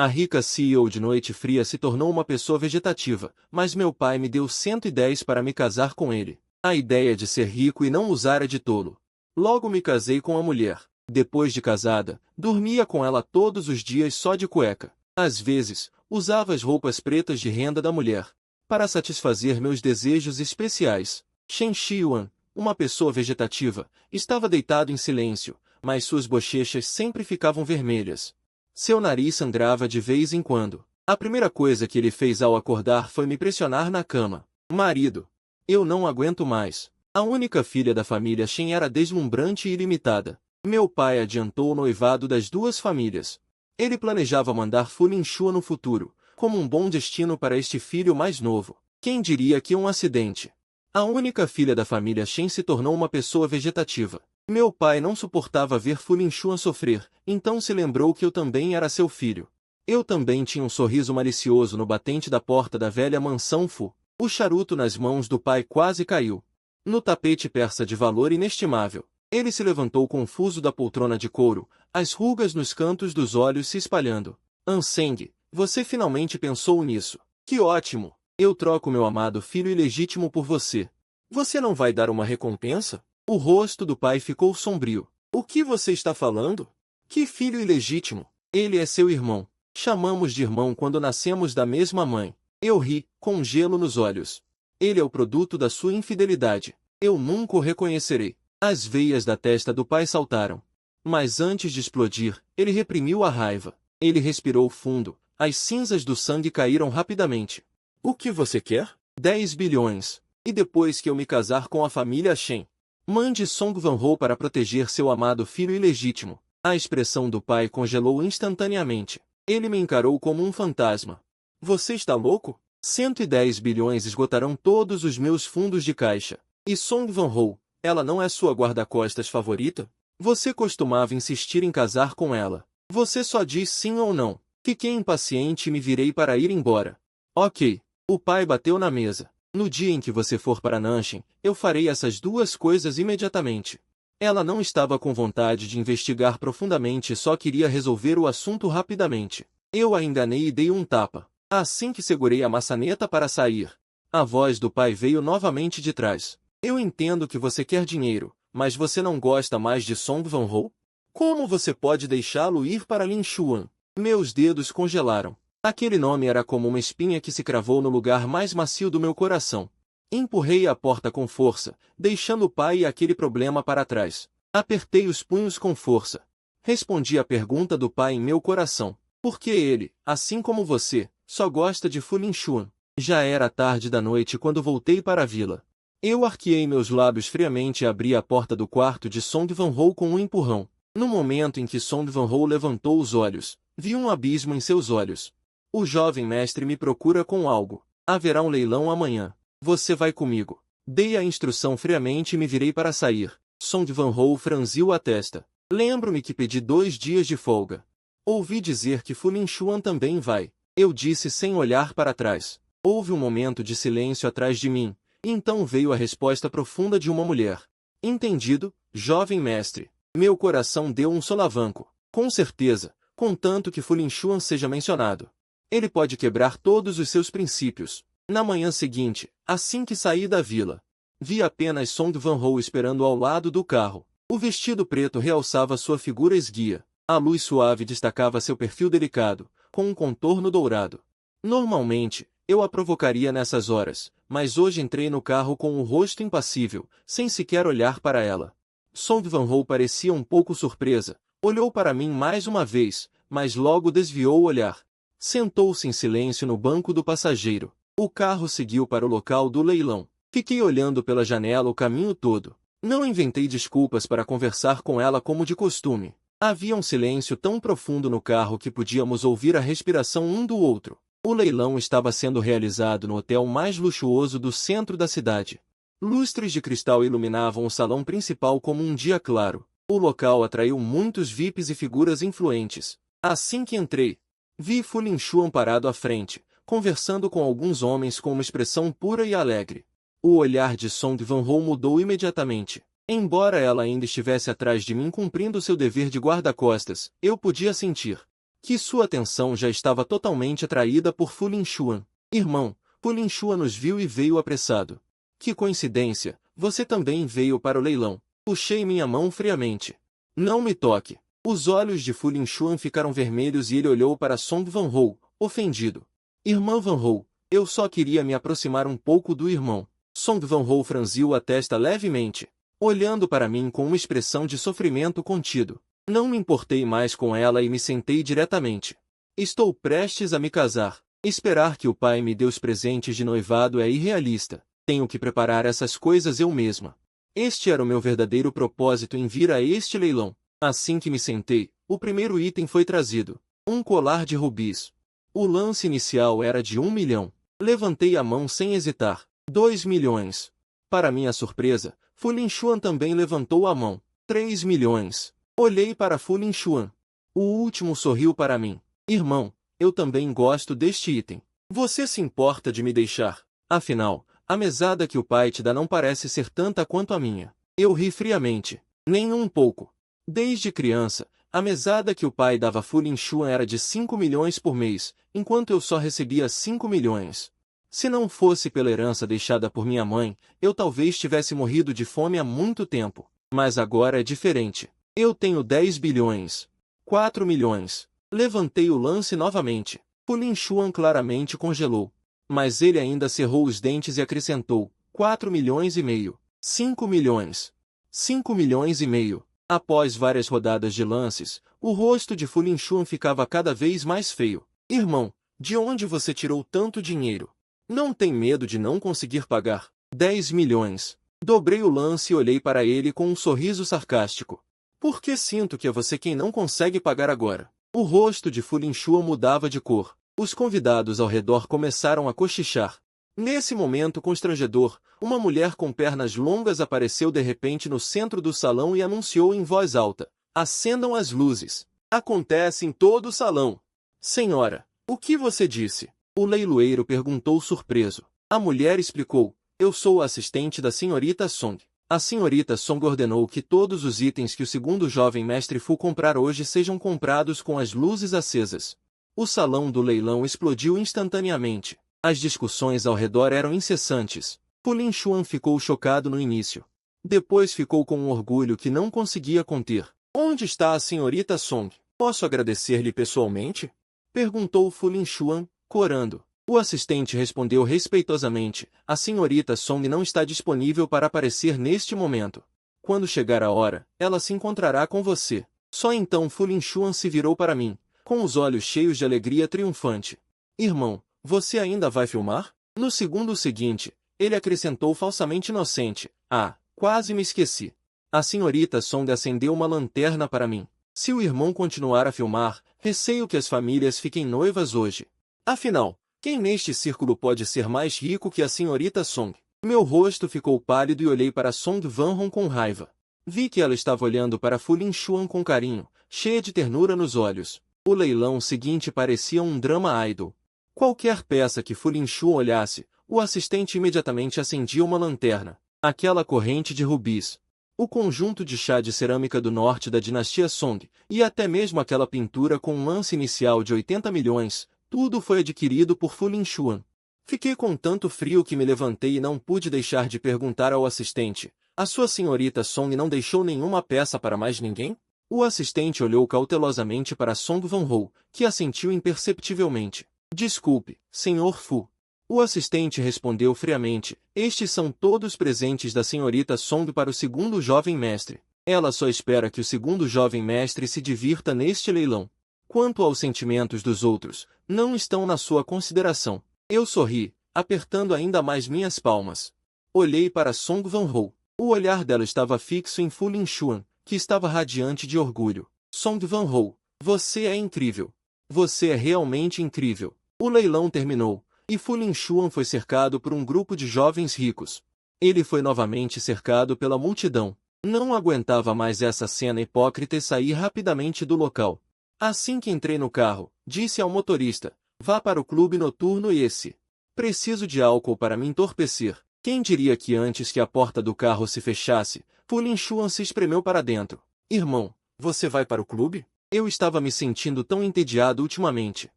A rica CEO de Noite Fria se tornou uma pessoa vegetativa, mas meu pai me deu 110 para me casar com ele. A ideia de ser rico e não usar é de tolo. Logo me casei com a mulher. Depois de casada, dormia com ela todos os dias só de cueca. Às vezes, usava as roupas pretas de renda da mulher, para satisfazer meus desejos especiais. Shen Xiuan, uma pessoa vegetativa, estava deitado em silêncio, mas suas bochechas sempre ficavam vermelhas. Seu nariz sangrava de vez em quando. A primeira coisa que ele fez ao acordar foi me pressionar na cama. Marido, eu não aguento mais. A única filha da família Shen era deslumbrante e ilimitada. Meu pai adiantou o noivado das duas famílias. Ele planejava mandar Fu Lingxuan no futuro, como um bom destino para este filho mais novo. Quem diria que um acidente? A única filha da família Shen se tornou uma pessoa vegetativa. Meu pai não suportava ver Fu Lingxuan sofrer, então se lembrou que eu também era seu filho. Eu também tinha um sorriso malicioso no batente da porta da velha mansão Fu. O charuto nas mãos do pai quase caiu. No tapete persa de valor inestimável. Ele se levantou confuso da poltrona de couro, as rugas nos cantos dos olhos se espalhando. Anseng, você finalmente pensou nisso. Que ótimo! Eu troco meu amado filho ilegítimo por você. Você não vai dar uma recompensa? O rosto do pai ficou sombrio. O que você está falando? Que filho ilegítimo? Ele é seu irmão. Chamamos de irmão quando nascemos da mesma mãe. Eu ri, com gelo nos olhos. Ele é o produto da sua infidelidade. Eu nunca o reconhecerei. As veias da testa do pai saltaram. Mas antes de explodir, ele reprimiu a raiva. Ele respirou fundo. As cinzas do sangue caíram rapidamente. O que você quer? 10 bilhões. E depois que eu me casar com a família Shen, mande Song Vanho para proteger seu amado filho ilegítimo. A expressão do pai congelou instantaneamente. Ele me encarou como um fantasma. Você está louco? 110 bilhões esgotarão todos os meus fundos de caixa. E Song Vanho, ela não é sua guarda-costas favorita? Você costumava insistir em casar com ela. Você só diz sim ou não. Fiquei impaciente e me virei para ir embora. Ok. O pai bateu na mesa. No dia em que você for para Nanshin, eu farei essas duas coisas imediatamente. Ela não estava com vontade de investigar profundamente e só queria resolver o assunto rapidamente. Eu a enganei e dei um tapa. Assim que segurei a maçaneta para sair, a voz do pai veio novamente de trás. Eu entendo que você quer dinheiro, mas você não gosta mais de Song Vanho? Como você pode deixá-lo ir para Lingxuan? Meus dedos congelaram. Aquele nome era como uma espinha que se cravou no lugar mais macio do meu coração. Empurrei a porta com força, deixando o pai e aquele problema para trás. Apertei os punhos com força. Respondi à pergunta do pai em meu coração. Por que ele, assim como você, só gosta de Fu Lingxuan? Já era tarde da noite quando voltei para a vila. Eu arqueei meus lábios friamente e abri a porta do quarto de Song Vanho com um empurrão. No momento em que Song Vanho levantou os olhos, vi um abismo em seus olhos. O jovem mestre me procura com algo. Haverá um leilão amanhã. Você vai comigo. Dei a instrução friamente e me virei para sair. Song Vanho franziu a testa. Lembro-me que pedi 2 dias de folga. Ouvi dizer que Fu Lingxuan também vai. Eu disse sem olhar para trás. Houve um momento de silêncio atrás de mim. Então veio a resposta profunda de uma mulher. Entendido, jovem mestre. Meu coração deu um solavanco. Com certeza, contanto que Fu Lingxuan seja mencionado. Ele pode quebrar todos os seus princípios. Na manhã seguinte, assim que saí da vila, vi apenas Song Vanho esperando ao lado do carro. O vestido preto realçava sua figura esguia. A luz suave destacava seu perfil delicado, com um contorno dourado. Normalmente, eu a provocaria nessas horas, mas hoje entrei no carro com o rosto impassível, sem sequer olhar para ela. Song Vanho parecia um pouco surpresa. Olhou para mim mais uma vez, mas logo desviou o olhar. Sentou-se em silêncio no banco do passageiro. O carro seguiu para o local do leilão. Fiquei olhando pela janela o caminho todo. Não inventei desculpas para conversar com ela como de costume. Havia um silêncio tão profundo no carro que podíamos ouvir a respiração um do outro. O leilão estava sendo realizado no hotel mais luxuoso do centro da cidade. Lustres de cristal iluminavam o salão principal como um dia claro. O local atraiu muitos VIPs e figuras influentes. Assim que entrei, vi Fu Lingxuan parado à frente, conversando com alguns homens com uma expressão pura e alegre. O olhar de Song Vanho mudou imediatamente. Embora ela ainda estivesse atrás de mim cumprindo seu dever de guarda-costas, eu podia sentir que sua atenção já estava totalmente atraída por Fu Lingxuan. Irmão, Fu Lingxuan nos viu e veio apressado. Que coincidência, você também veio para o leilão. Puxei minha mão friamente. Não me toque. Os olhos de Fu Lingxuan ficaram vermelhos e ele olhou para Song Vanhou, ofendido. Irmã Vanhou, eu só queria me aproximar um pouco do irmão. Song Vanhou franziu a testa levemente, olhando para mim com uma expressão de sofrimento contido. Não me importei mais com ela e me sentei diretamente. Estou prestes a me casar. Esperar que o pai me dê os presentes de noivado é irrealista. Tenho que preparar essas coisas eu mesma. Este era o meu verdadeiro propósito em vir a este leilão. Assim que me sentei, o primeiro item foi trazido. Um colar de rubis. O lance inicial era de 1 milhão. Levantei a mão sem hesitar. 2 milhões. Para minha surpresa, Fu Lingxuan também levantou a mão. 3 milhões. Olhei para Fu Lingxuan. O último sorriu para mim. Irmão, eu também gosto deste item. Você se importa de me deixar? Afinal, a mesada que o pai te dá não parece ser tanta quanto a minha. Eu ri friamente. Nem um pouco. Desde criança, a mesada que o pai dava a Fu Lingxuan era de 5 milhões por mês, enquanto eu só recebia 5 milhões. Se não fosse pela herança deixada por minha mãe, eu talvez tivesse morrido de fome há muito tempo. Mas agora é diferente. Eu tenho 10 bilhões. 4 milhões. Levantei o lance novamente. Fu Lingxuan claramente congelou. Mas ele ainda cerrou os dentes e acrescentou, 4 milhões e meio. 5 milhões. 5 milhões e meio. Após várias rodadas de lances, o rosto de Fu Lingxuan ficava cada vez mais feio. Irmão, de onde você tirou tanto dinheiro? Não tem medo de não conseguir pagar? 10 milhões. Dobrei o lance e olhei para ele com um sorriso sarcástico. Por que sinto que é você quem não consegue pagar agora? O rosto de Fu Lingxuan mudava de cor. Os convidados ao redor começaram a cochichar. Nesse momento constrangedor, uma mulher com pernas longas apareceu de repente no centro do salão e anunciou em voz alta. Acendam as luzes. Acontece em todo o salão. Senhora, o que você disse? O leiloeiro perguntou surpreso. A mulher explicou. Eu sou o assistente da senhorita Song. A senhorita Song ordenou que todos os itens que o segundo jovem mestre Fu comprar hoje sejam comprados com as luzes acesas. O salão do leilão explodiu instantaneamente. As discussões ao redor eram incessantes. Fu Lingxuan ficou chocado no início. Depois ficou com um orgulho que não conseguia conter. Onde está a senhorita Song? Posso agradecer-lhe pessoalmente? Perguntou Fu Lingxuan, corando. O assistente respondeu respeitosamente, a senhorita Song não está disponível para aparecer neste momento. Quando chegar a hora, ela se encontrará com você. Só então Fu Lingxuan se virou para mim, com os olhos cheios de alegria triunfante. Irmão, você ainda vai filmar? No segundo seguinte, ele acrescentou falsamente inocente. Ah, quase me esqueci. A senhorita Song acendeu uma lanterna para mim. Se o irmão continuar a filmar, receio que as famílias fiquem noivas hoje. Afinal, quem neste círculo pode ser mais rico que a senhorita Song? Meu rosto ficou pálido e olhei para Song Vanhong com raiva. Vi que ela estava olhando para Fu Lingxuan com carinho, cheia de ternura nos olhos. O leilão seguinte parecia um drama idol. Qualquer peça que Fu Lingxuan olhasse, o assistente imediatamente acendia uma lanterna. Aquela corrente de rubis. O conjunto de chá de cerâmica do norte da dinastia Song, e até mesmo aquela pintura com um lance inicial de 80 milhões, tudo foi adquirido por Fu Lingxuan. Fiquei com tanto frio que me levantei e não pude deixar de perguntar ao assistente, a sua senhorita Song não deixou nenhuma peça para mais ninguém? O assistente olhou cautelosamente para Song Vanhou, que assentiu imperceptivelmente. Desculpe, senhor Fu. O assistente respondeu friamente, estes são todos presentes da senhorita Song para o segundo jovem mestre. Ela só espera que o segundo jovem mestre se divirta neste leilão. Quanto aos sentimentos dos outros, não estão na sua consideração. Eu sorri, apertando ainda mais minhas palmas. Olhei para Song Vanhou. O olhar dela estava fixo em Fu Lingxuan, que estava radiante de orgulho. Song Vanhou, você é incrível. Você é realmente incrível. O leilão terminou, e Fu Lingxuan foi cercado por um grupo de jovens ricos. Ele foi novamente cercado pela multidão. Não aguentava mais essa cena hipócrita e saí rapidamente do local. Assim que entrei no carro, disse ao motorista, vá para o clube noturno esse. Preciso de álcool para me entorpecer. Quem diria que antes que a porta do carro se fechasse, Fu Lingxuan se espremeu para dentro. Irmão, você vai para o clube? Eu estava me sentindo tão entediado ultimamente.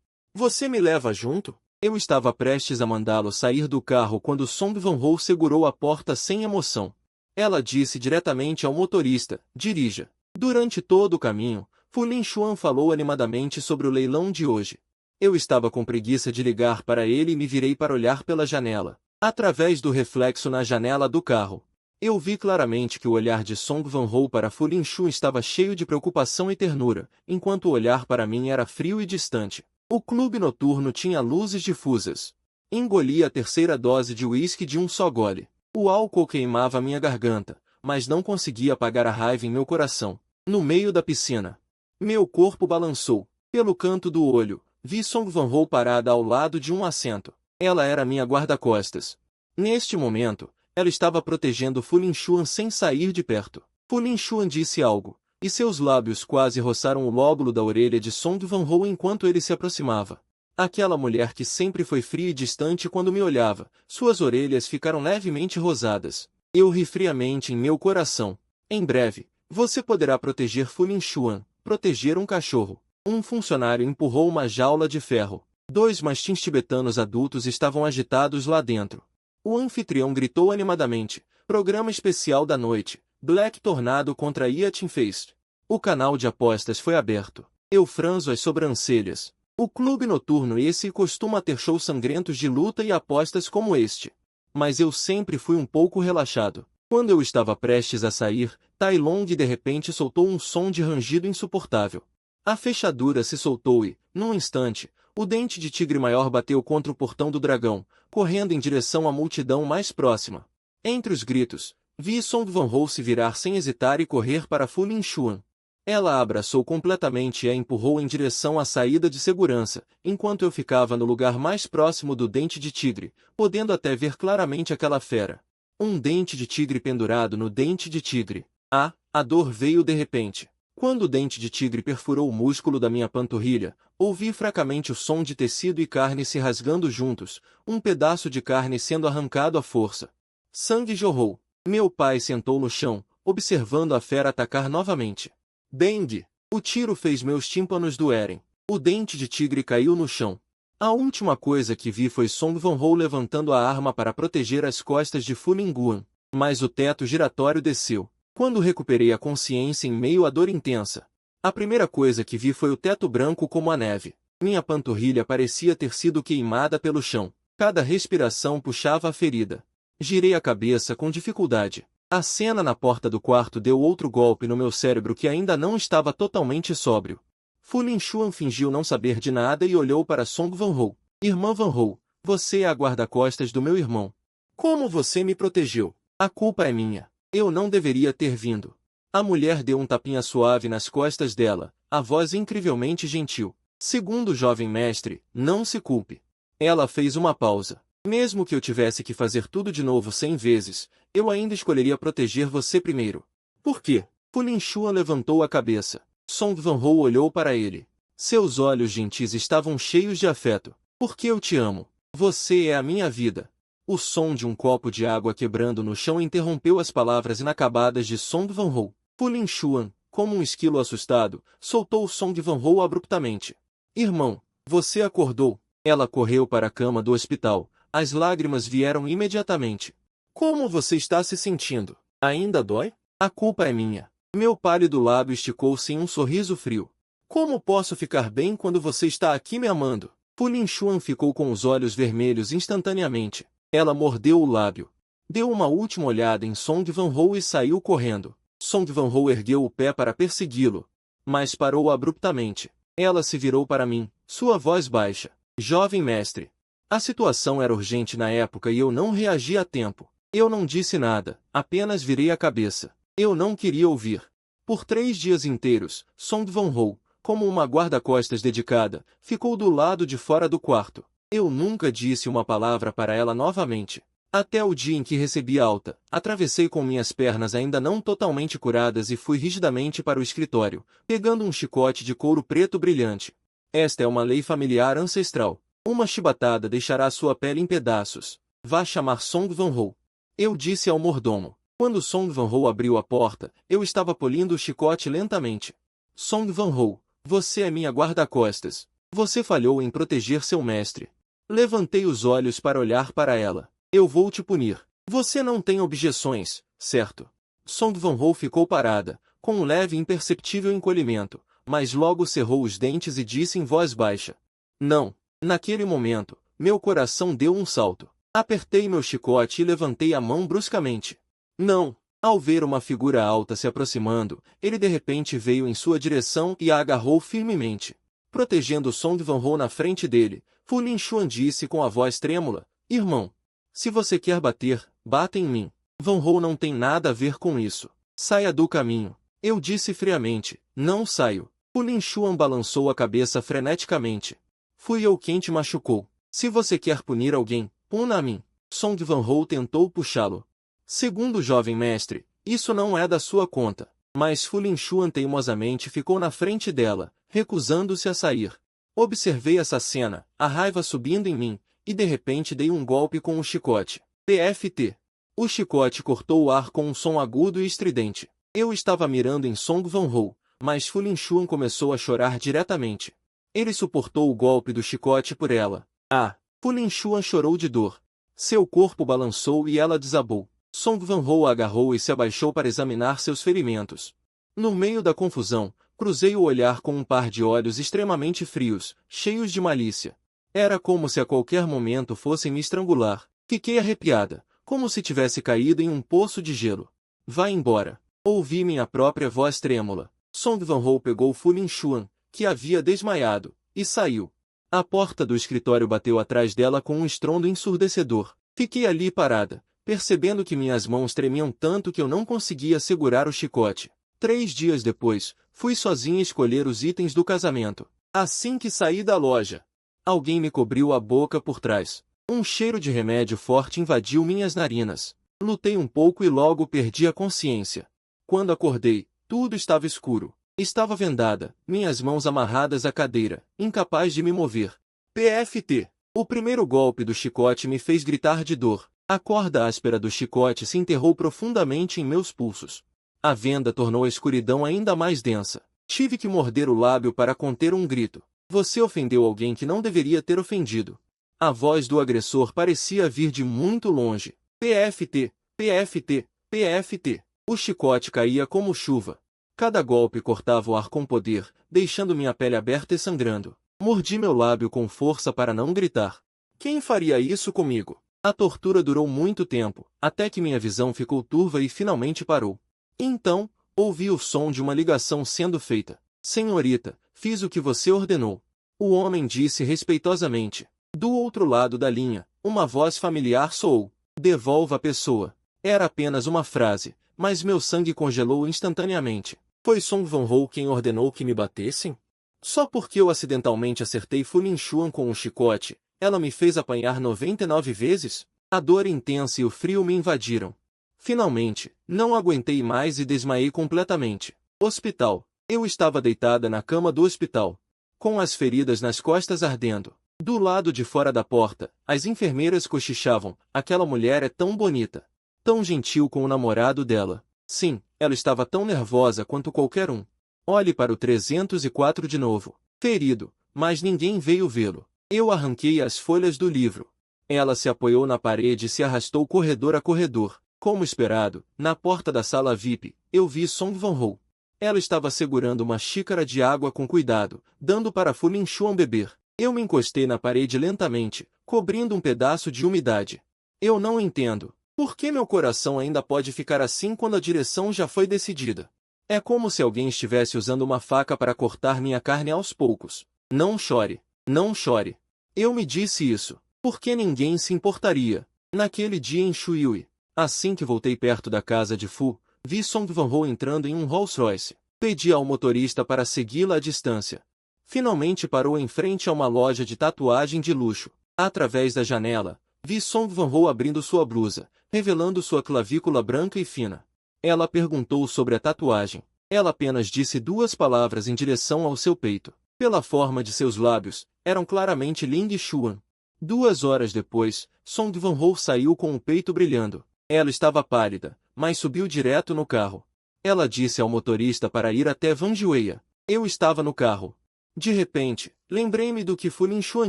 Você me leva junto? Eu estava prestes a mandá-lo sair do carro quando Song Van-ho segurou a porta sem emoção. Ela disse diretamente ao motorista, dirija. Durante todo o caminho, Fu Lin-chuan falou animadamente sobre o leilão de hoje. Eu estava com preguiça de ligar para ele e me virei para olhar pela janela. Através do reflexo na janela do carro, eu vi claramente que o olhar de Song Van-ho para Fu Lin-chuan estava cheio de preocupação e ternura, enquanto o olhar para mim era frio e distante. O clube noturno tinha luzes difusas. Engoli a terceira dose de uísque de um só gole. O álcool queimava minha garganta, mas não conseguia apagar a raiva em meu coração. No meio da piscina, meu corpo balançou. Pelo canto do olho, vi Song Van-ho parada ao lado de um assento. Ela era minha guarda-costas. Neste momento, ela estava protegendo Fu Lin-chuan sem sair de perto. Fu Lin-chuan disse algo, e seus lábios quase roçaram o lóbulo da orelha de Song Van-ho enquanto ele se aproximava. Aquela mulher que sempre foi fria e distante quando me olhava, suas orelhas ficaram levemente rosadas. Eu ri friamente em meu coração. Em breve, você poderá proteger Fu Lin-chuan, proteger um cachorro. Um funcionário empurrou uma jaula de ferro. 2 mastins tibetanos adultos estavam agitados lá dentro. O anfitrião gritou animadamente, programa especial da noite, Black Tornado contra Yatin Fest. O canal de apostas foi aberto. Eu franzo as sobrancelhas. O clube noturno esse costuma ter shows sangrentos de luta e apostas como este. Mas eu sempre fui um pouco relaxado. Quando eu estava prestes a sair, Tai Long de repente soltou um som de rangido insuportável. A fechadura se soltou e, num instante, o dente de tigre maior bateu contra o portão do dragão, correndo em direção à multidão mais próxima. Entre os gritos, vi Song Van-ho se virar sem hesitar e correr para Fu Lin-chuan. Ela a abraçou completamente e a empurrou em direção à saída de segurança, enquanto eu ficava no lugar mais próximo do dente de tigre, podendo até ver claramente aquela fera. Um dente de tigre pendurado no dente de tigre. A dor veio de repente. Quando o dente de tigre perfurou o músculo da minha panturrilha, ouvi fracamente o som de tecido e carne se rasgando juntos, um pedaço de carne sendo arrancado à força. Sangue jorrou. Meu pai sentou no chão, observando a fera atacar novamente. Bang! O tiro fez meus tímpanos doerem. O dente de tigre caiu no chão. A última coisa que vi foi Song Van-ho levantando a arma para proteger as costas de Fu Lin-guan, mas o teto giratório desceu. Quando recuperei a consciência em meio à dor intensa, a primeira coisa que vi foi o teto branco como a neve. Minha panturrilha parecia ter sido queimada pelo chão. Cada respiração puxava a ferida. Girei a cabeça com dificuldade. A cena na porta do quarto deu outro golpe no meu cérebro que ainda não estava totalmente sóbrio. Fu Lin-chuan fingiu não saber de nada e olhou para Song Van-ho. Irmã Van-ho, você é a guarda-costas do meu irmão. Como você me protegeu? A culpa é minha. Eu não deveria ter vindo. A mulher deu um tapinha suave nas costas dela, a voz incrivelmente gentil. Segundo o jovem mestre, não se culpe. Ela fez uma pausa. Mesmo que eu tivesse que fazer tudo de novo 100 vezes, eu ainda escolheria proteger você primeiro. Por quê? Fu Lin-chuan levantou a cabeça. Song Van-ho olhou para ele. Seus olhos gentis estavam cheios de afeto. Porque eu te amo. Você é a minha vida. O som de um copo de água quebrando no chão interrompeu as palavras inacabadas de Song Van-ho. Fu Lin-chuan, como um esquilo assustado, soltou Song Van-ho abruptamente. Irmão, você acordou. Ela correu para a cama do hospital. As lágrimas vieram imediatamente. Como você está se sentindo? Ainda dói? A culpa é minha. Meu pálido lábio esticou-se em um sorriso frio. Como posso ficar bem quando você está aqui me amando? Fu Lin-chuan ficou com os olhos vermelhos instantaneamente. Ela mordeu o lábio. Deu uma última olhada em Song Van-ho e saiu correndo. Song Van-ho ergueu o pé para persegui-lo, mas parou abruptamente. Ela se virou para mim, sua voz baixa. Jovem mestre. A situação era urgente na época e eu não reagi a tempo. Eu não disse nada, apenas virei a cabeça. Eu não queria ouvir. Por 3 dias inteiros, Song Van-ho, como uma guarda-costas dedicada, ficou do lado de fora do quarto. Eu nunca disse uma palavra para ela novamente. Até o dia em que recebi alta, atravessei com minhas pernas ainda não totalmente curadas e fui rigidamente para o escritório, pegando um chicote de couro preto brilhante. Esta é uma lei familiar ancestral. Uma chibatada deixará sua pele em pedaços. Vá chamar Song Van-ho. Eu disse ao mordomo. Quando Song Van-ho abriu a porta, eu estava polindo o chicote lentamente. Song Van-ho, Você é minha guarda-costas. Você falhou em proteger seu mestre. Levantei os olhos para olhar para ela. Eu vou te punir. Você não tem objeções, certo? Song Van-ho ficou parada, com um leve e imperceptível encolhimento, mas logo cerrou os dentes e disse em voz baixa. Não. Naquele momento, meu coração deu um salto. Apertei meu chicote e levantei a mão bruscamente. Não! Ao ver uma figura alta se aproximando, ele de repente veio em sua direção e a agarrou firmemente. Protegendo Song Van-ho na frente dele, Fu Lin-Xuan disse com a voz trêmula, Irmão, se você quer bater, bata em mim. Van-ho não tem nada a ver com isso. Saia do caminho. Eu disse friamente, não saio. Fu Lin-Xuan balançou a cabeça freneticamente. Fui eu quem te machucou. Se você quer punir alguém, puna a mim. Song Van-ho tentou puxá-lo. Segundo o jovem mestre, isso não é da sua conta. Mas Fu Lin-Xuan teimosamente ficou na frente dela, recusando-se a sair. Observei essa cena, a raiva subindo em mim, e de repente dei um golpe com o chicote. PFT. O chicote cortou o ar com um som agudo e estridente. Eu estava mirando em Song Van-ho, mas Fu Lin-Xuan começou a chorar diretamente. Ele suportou o golpe do chicote por ela. Ah! Fu Lin-Xuan chorou de dor. Seu corpo balançou e ela desabou. Song Van-ho a agarrou e se abaixou para examinar seus ferimentos. No meio da confusão, cruzei o olhar com um par de olhos extremamente frios, cheios de malícia. Era como se a qualquer momento fossem me estrangular. Fiquei arrepiada, como se tivesse caído em um poço de gelo. Vá embora. Ouvi minha própria voz trêmula. Song Van-ho pegou Fu Lin-Xuan, que havia desmaiado, e saiu. A porta do escritório bateu atrás dela com um estrondo ensurdecedor. Fiquei ali parada, percebendo que minhas mãos tremiam tanto que eu não conseguia segurar o chicote. 3 dias depois, fui sozinha escolher os itens do casamento. Assim que saí da loja, alguém me cobriu a boca por trás. Um cheiro de remédio forte invadiu minhas narinas. Lutei um pouco e logo perdi a consciência. Quando acordei, tudo estava escuro. Estava vendada, minhas mãos amarradas à cadeira, incapaz de me mover. PFT. O primeiro golpe do chicote me fez gritar de dor. A corda áspera do chicote se enterrou profundamente em meus pulsos. A venda tornou a escuridão ainda mais densa. Tive que morder o lábio para conter um grito. Você ofendeu alguém que não deveria ter ofendido. A voz do agressor parecia vir de muito longe. PFT, PFT, PFT. O chicote caía como chuva. Cada golpe cortava o ar com poder, deixando minha pele aberta e sangrando. Mordi meu lábio com força para não gritar. Quem faria isso comigo? A tortura durou muito tempo, até que minha visão ficou turva e finalmente parou. Então, ouvi o som de uma ligação sendo feita. Senhorita, fiz o que você ordenou. O homem disse respeitosamente. Do outro lado da linha, uma voz familiar soou. Devolva a pessoa. Era apenas uma frase, mas meu sangue congelou instantaneamente. Foi Song Van-ho quem ordenou que me batessem? Só porque eu acidentalmente acertei Fu Lin-Xuan com um chicote, ela me fez apanhar 99 vezes? A dor intensa e o frio me invadiram. Finalmente, não aguentei mais e desmaiei completamente. Hospital. Eu estava deitada na cama do hospital, com as feridas nas costas ardendo. Do lado de fora da porta, as enfermeiras cochichavam. Aquela mulher é tão bonita, tão gentil com o namorado dela. Sim, ela estava tão nervosa quanto qualquer um. Olhe para o 304 de novo. Ferido, mas ninguém veio vê-lo. Eu arranquei as folhas do livro. Ela se apoiou na parede e se arrastou corredor a corredor. Como esperado, na porta da sala VIP, eu vi Song Van-ho. Ela estava segurando uma xícara de água com cuidado, dando para Fu Lin-Xuan beber. Eu me encostei na parede lentamente, cobrindo um pedaço de umidade. Eu não entendo. Por que meu coração ainda pode ficar assim quando a direção já foi decidida? É como se alguém estivesse usando uma faca para cortar minha carne aos poucos. Não chore. Não chore. Eu me disse isso, porque ninguém se importaria. Naquele dia em Shuiui, assim que voltei perto da casa de Fu, vi Song Van-ho entrando em um Rolls-Royce. Pedi ao motorista para segui-la à distância. Finalmente parou em frente a uma loja de tatuagem de luxo. Através da janela, vi Song Van-ho abrindo sua blusa, revelando sua clavícula branca e fina. Ela perguntou sobre a tatuagem. Ela apenas disse 2 palavras em direção ao seu peito. Pela forma de seus lábios, eram claramente Ling Xuan. 2 horas depois, Song Van-ho saiu com o peito brilhando. Ela estava pálida, mas subiu direto no carro. Ela disse ao motorista para ir até Vanjueia. Eu estava no carro. De repente, lembrei-me do que Fu Lingxuan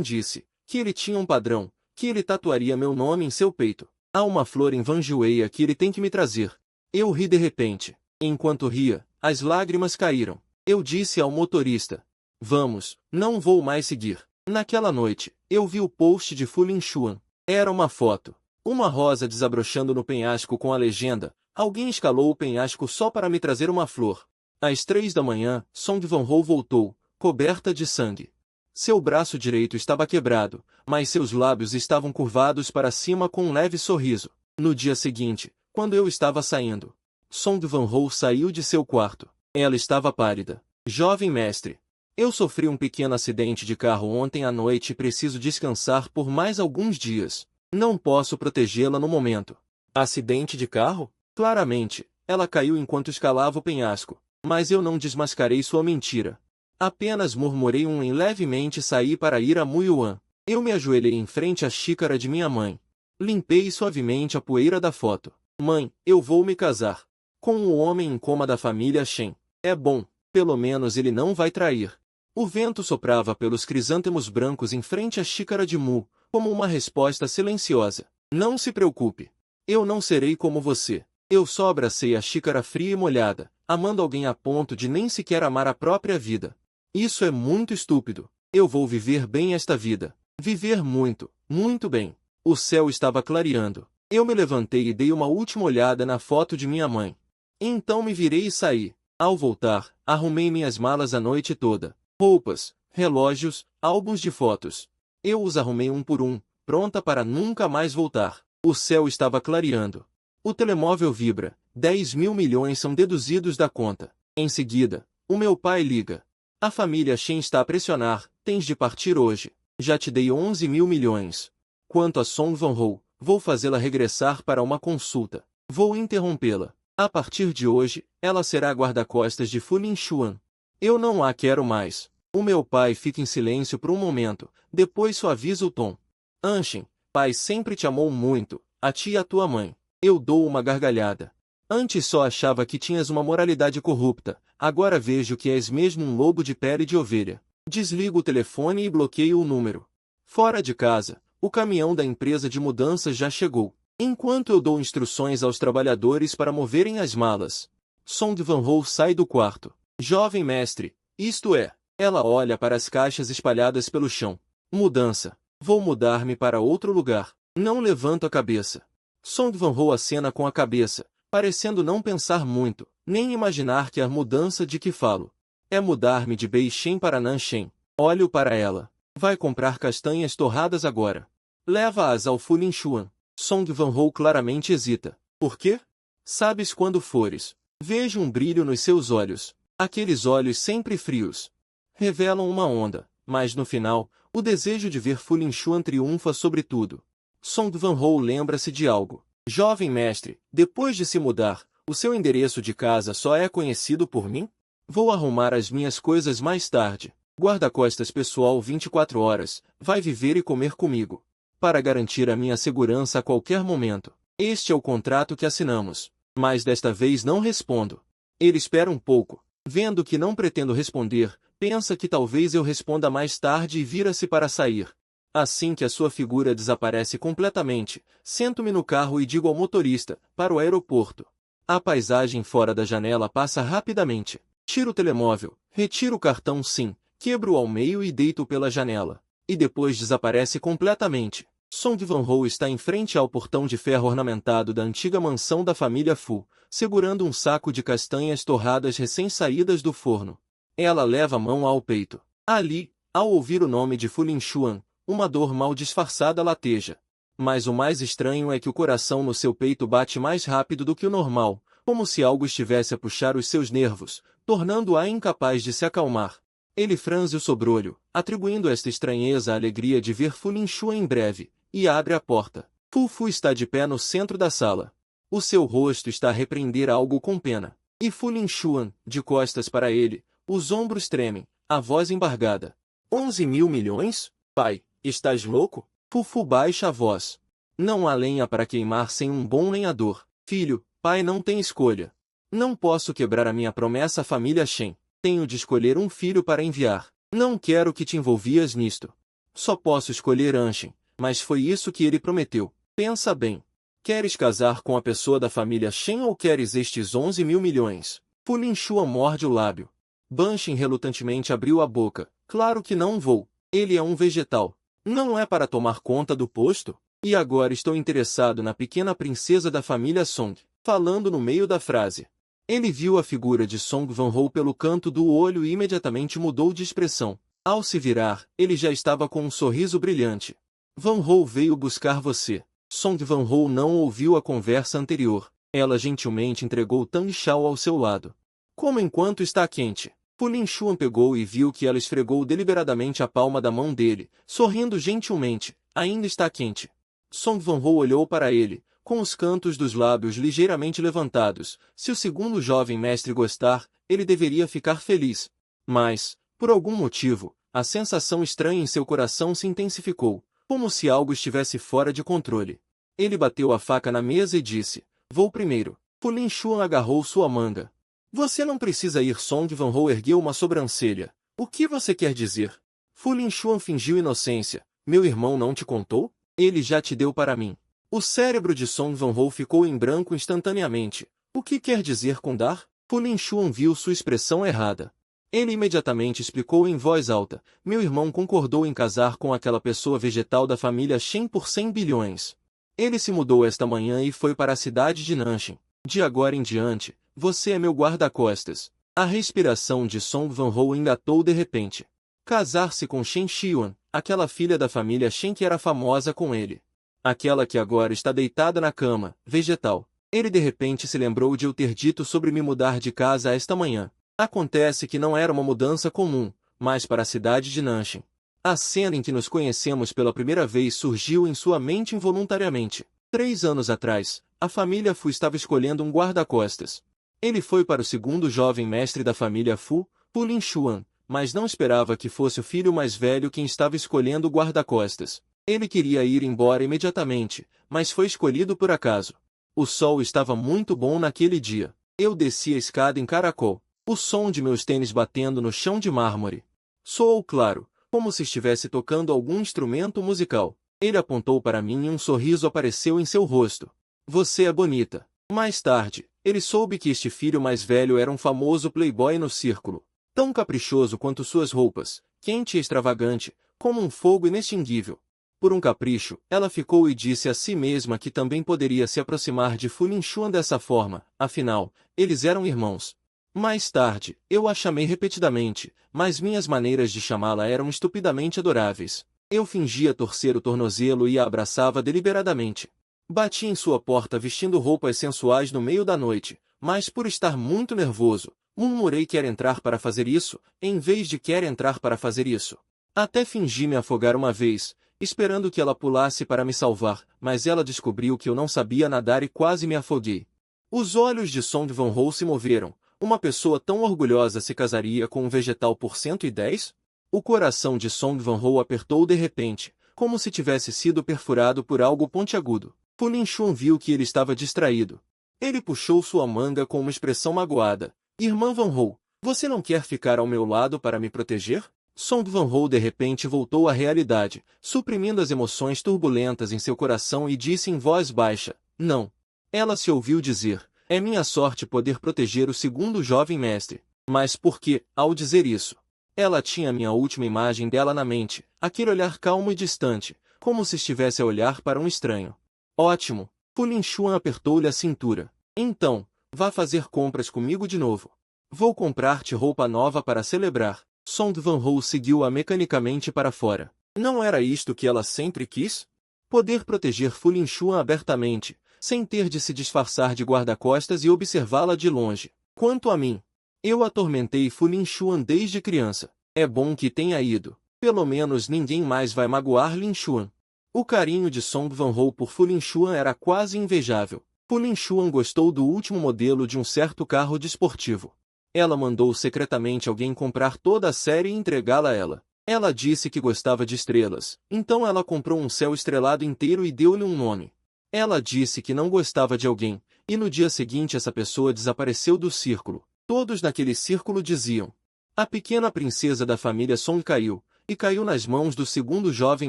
disse, que ele tinha um padrão, que ele tatuaria meu nome em seu peito. Há uma flor em Vanjueia que ele tem que me trazer. Eu ri de repente. Enquanto ria, as lágrimas caíram. Eu disse ao motorista: vamos, não vou mais seguir. Naquela noite, eu vi o post de Fu Lingxuan. Era uma foto. Uma rosa desabrochando no penhasco com a legenda: alguém escalou o penhasco só para me trazer uma flor. Às 3 da manhã, Song Van-ho voltou, coberta de sangue. Seu braço direito estava quebrado, mas seus lábios estavam curvados para cima com um leve sorriso. No dia seguinte, quando eu estava saindo, Song Van-ho saiu de seu quarto. Ela estava pálida. Jovem mestre, eu sofri um pequeno acidente de carro ontem à noite e preciso descansar por mais alguns dias. Não posso protegê-la no momento. Acidente de carro? Claramente, ela caiu enquanto escalava o penhasco. Mas eu não desmascarei sua mentira. Apenas murmurei levemente e saí para ir a Muyuan. Eu me ajoelhei em frente à xícara de minha mãe. Limpei suavemente a poeira da foto. Mãe, eu vou me casar com o homem em coma da família Shen. É bom, pelo menos ele não vai trair. O vento soprava pelos crisântemos brancos em frente à xícara de Mu, como uma resposta silenciosa. Não se preocupe. Eu não serei como você. Eu só abracei a xícara fria e molhada, amando alguém a ponto de nem sequer amar a própria vida. Isso é muito estúpido. Eu vou viver bem esta vida. Viver muito, muito bem. O céu estava clareando. Eu me levantei e dei uma última olhada na foto de minha mãe. Então me virei e saí. Ao voltar, arrumei minhas malas a noite toda. Roupas, relógios, álbuns de fotos. Eu os arrumei um por um, pronta para nunca mais voltar. O céu estava clareando. O telemóvel vibra. 10 mil milhões são deduzidos da conta. Em seguida, o meu pai liga. A família Shen está a pressionar. Tens de partir hoje. Já te dei 11 mil milhões. Quanto a Song Van-ho, vou fazê-la regressar para uma consulta. Vou interrompê-la. A partir de hoje, ela será guarda-costas de Fu Lingxuan. Eu não a quero mais. O meu pai fica em silêncio por um momento, depois suaviza o tom. Anshin, pai sempre te amou muito, a ti e a tua mãe. Eu dou uma gargalhada. Antes só achava que tinhas uma moralidade corrupta, agora vejo que és mesmo um lobo de pele de ovelha. Desligo o telefone e bloqueio o número. Fora de casa, o caminhão da empresa de mudanças já chegou. Enquanto eu dou instruções aos trabalhadores para moverem as malas, Song Van-ho sai do quarto. Jovem mestre, isto é, ela olha para as caixas espalhadas pelo chão. Mudança. Vou mudar-me para outro lugar. Não levanto a cabeça. Song Van-ho acena com a cabeça, parecendo não pensar muito, nem imaginar que a mudança de que falo é mudar-me de Beishen para Nanshen. Olho para ela. Vai comprar castanhas torradas agora. Leva-as ao Fu Lingxuan. Song Van-ho claramente hesita. Por quê? Sabes quando fores. Vejo um brilho nos seus olhos. Aqueles olhos sempre frios. Revelam uma onda, mas no final, o desejo de ver Fu Lingxuan triunfa sobre tudo. Song Van-ho lembra-se de algo. Jovem mestre, depois de se mudar, o seu endereço de casa só é conhecido por mim? Vou arrumar as minhas coisas mais tarde. Guarda-costas pessoal 24 horas, vai viver e comer comigo. Para garantir a minha segurança a qualquer momento. Este é o contrato que assinamos. Mas desta vez não respondo. Ele espera um pouco. Vendo que não pretendo responder, pensa que talvez eu responda mais tarde e vira-se para sair. Assim que a sua figura desaparece completamente, sento-me no carro e digo ao motorista, para o aeroporto. A paisagem fora da janela passa rapidamente. Tiro o telemóvel, retiro o cartão SIM, quebro-o ao meio e deito pela janela. E depois desaparece completamente. Song Van-ho está em frente ao portão de ferro ornamentado da antiga mansão da família Fu, segurando um saco de castanhas torradas recém-saídas do forno. Ela leva a mão ao peito. Ali, ao ouvir o nome de Fu Lingxuan, uma dor mal disfarçada lateja. Mas o mais estranho é que o coração no seu peito bate mais rápido do que o normal, como se algo estivesse a puxar os seus nervos, tornando-a incapaz de se acalmar. Ele franze o sobrolho, atribuindo esta estranheza à alegria de ver Fu Lingxuan em breve, e abre a porta. Fu está de pé no centro da sala. O seu rosto está a repreender algo com pena. E Fu Lingxuan, de costas para ele, os ombros tremem, a voz embargada. 11 mil milhões? Pai, estás louco? Fu baixa a voz. Não há lenha para queimar sem um bom lenhador. Filho, pai não tem escolha. Não posso quebrar a minha promessa à família Shen. Tenho de escolher um filho para enviar. Não quero que te envolvias nisto. Só posso escolher Anshin, mas foi isso que ele prometeu. Pensa bem. Queres casar com a pessoa da família Shen ou queres estes 11 mil milhões? Fu Lingxuan morde o lábio. Banshin relutantemente abriu a boca. Claro que não vou. Ele é um vegetal. Não é para tomar conta do posto? E agora estou interessado na pequena princesa da família Song. Falando no meio da frase. Ele viu a figura de Song Vanho pelo canto do olho e imediatamente mudou de expressão. Ao se virar, ele já estava com um sorriso brilhante. Vanho veio buscar você. Song Vanho não ouviu a conversa anterior. Ela gentilmente entregou Tang Xiao ao seu lado. Como enquanto está quente. Fu Lingxuan pegou e viu que ela esfregou deliberadamente a palma da mão dele, sorrindo gentilmente. Ainda está quente. Song Vanho olhou para ele, com os cantos dos lábios ligeiramente levantados. Se o segundo jovem mestre gostar, ele deveria ficar feliz. Mas, por algum motivo, a sensação estranha em seu coração se intensificou, como se algo estivesse fora de controle. Ele bateu a faca na mesa e disse, vou primeiro. Fu Lingxuan agarrou sua manga. Você não precisa ir. Song Vanho ergueu uma sobrancelha. O que você quer dizer? Fu Lingxuan fingiu inocência. Meu irmão não te contou? Ele já te deu para mim. O cérebro de Song Vanho ficou em branco instantaneamente. O que quer dizer com dar? Fu Lingxuan viu sua expressão errada. Ele imediatamente explicou em voz alta. Meu irmão concordou em casar com aquela pessoa vegetal da família Shen por 100 bilhões. Ele se mudou esta manhã e foi para a cidade de Nanshin. De agora em diante, você é meu guarda-costas. A respiração de Song Vanho engatou de repente. Casar-se com Shen Xiuan, aquela filha da família Shen que era famosa com ele. Aquela que agora está deitada na cama, vegetal. Ele de repente se lembrou de eu ter dito sobre me mudar de casa esta manhã. Acontece que não era uma mudança comum, mas para a cidade de Nanshin. A cena em que nos conhecemos pela primeira vez surgiu em sua mente involuntariamente. 3 anos atrás, a família Fu estava escolhendo um guarda-costas. Ele foi para o segundo jovem mestre da família Fu, Fu Lingxuan, mas não esperava que fosse o filho mais velho quem estava escolhendo o guarda-costas. Ele queria ir embora imediatamente, mas foi escolhido por acaso. O sol estava muito bom naquele dia. Eu desci a escada em caracol. O som de meus tênis batendo no chão de mármore. Soou claro, como se estivesse tocando algum instrumento musical. Ele apontou para mim e um sorriso apareceu em seu rosto. Você é bonita. Mais tarde, ele soube que este filho mais velho era um famoso playboy no círculo. Tão caprichoso quanto suas roupas, quente e extravagante, como um fogo inextinguível. Por um capricho, ela ficou e disse a si mesma que também poderia se aproximar de Fu Lingxuan dessa forma, afinal, eles eram irmãos. Mais tarde, eu a chamei repetidamente, mas minhas maneiras de chamá-la eram estupidamente adoráveis. Eu fingia torcer o tornozelo e a abraçava deliberadamente. Bati em sua porta vestindo roupas sensuais no meio da noite, mas por estar muito nervoso, murmurei quer entrar para fazer isso, em vez de quer entrar para fazer isso. Até fingi me afogar uma vez, esperando que ela pulasse para me salvar, mas ela descobriu que eu não sabia nadar e quase me afoguei. Os olhos de Song Vanho se moveram. Uma pessoa tão orgulhosa se casaria com um vegetal por 110? O coração de Song Vanho apertou de repente, como se tivesse sido perfurado por algo pontiagudo. Fu Lingxuan viu que ele estava distraído. Ele puxou sua manga com uma expressão magoada. Irmã Vanho, você não quer ficar ao meu lado para me proteger? Song Vanho de repente voltou à realidade, suprimindo as emoções turbulentas em seu coração e disse em voz baixa, não. Ela se ouviu dizer, é minha sorte poder proteger o segundo jovem mestre. Mas por que, ao dizer isso? Ela tinha minha última imagem dela na mente, aquele olhar calmo e distante, como se estivesse a olhar para um estranho. Ótimo! Fu Lingxuan apertou-lhe a cintura. Então, vá fazer compras comigo de novo. Vou comprar-te roupa nova para celebrar. Song Vanho seguiu-a mecanicamente para fora. Não era isto que ela sempre quis? Poder proteger Fu Lingxuan abertamente, sem ter de se disfarçar de guarda-costas e observá-la de longe. Quanto a mim, eu atormentei Fu Lingxuan desde criança. É bom que tenha ido. Pelo menos ninguém mais vai magoar Lingxuan. O carinho de Song Vanho por Fu Lingxuan era quase invejável. Fu Lingxuan gostou do último modelo de um certo carro desportivo. Ela mandou secretamente alguém comprar toda a série e entregá-la a ela. Ela disse que gostava de estrelas, então ela comprou um céu estrelado inteiro e deu-lhe um nome. Ela disse que não gostava de alguém, e no dia seguinte essa pessoa desapareceu do círculo. Todos naquele círculo diziam, A pequena princesa da família Song caiu, e caiu nas mãos do segundo jovem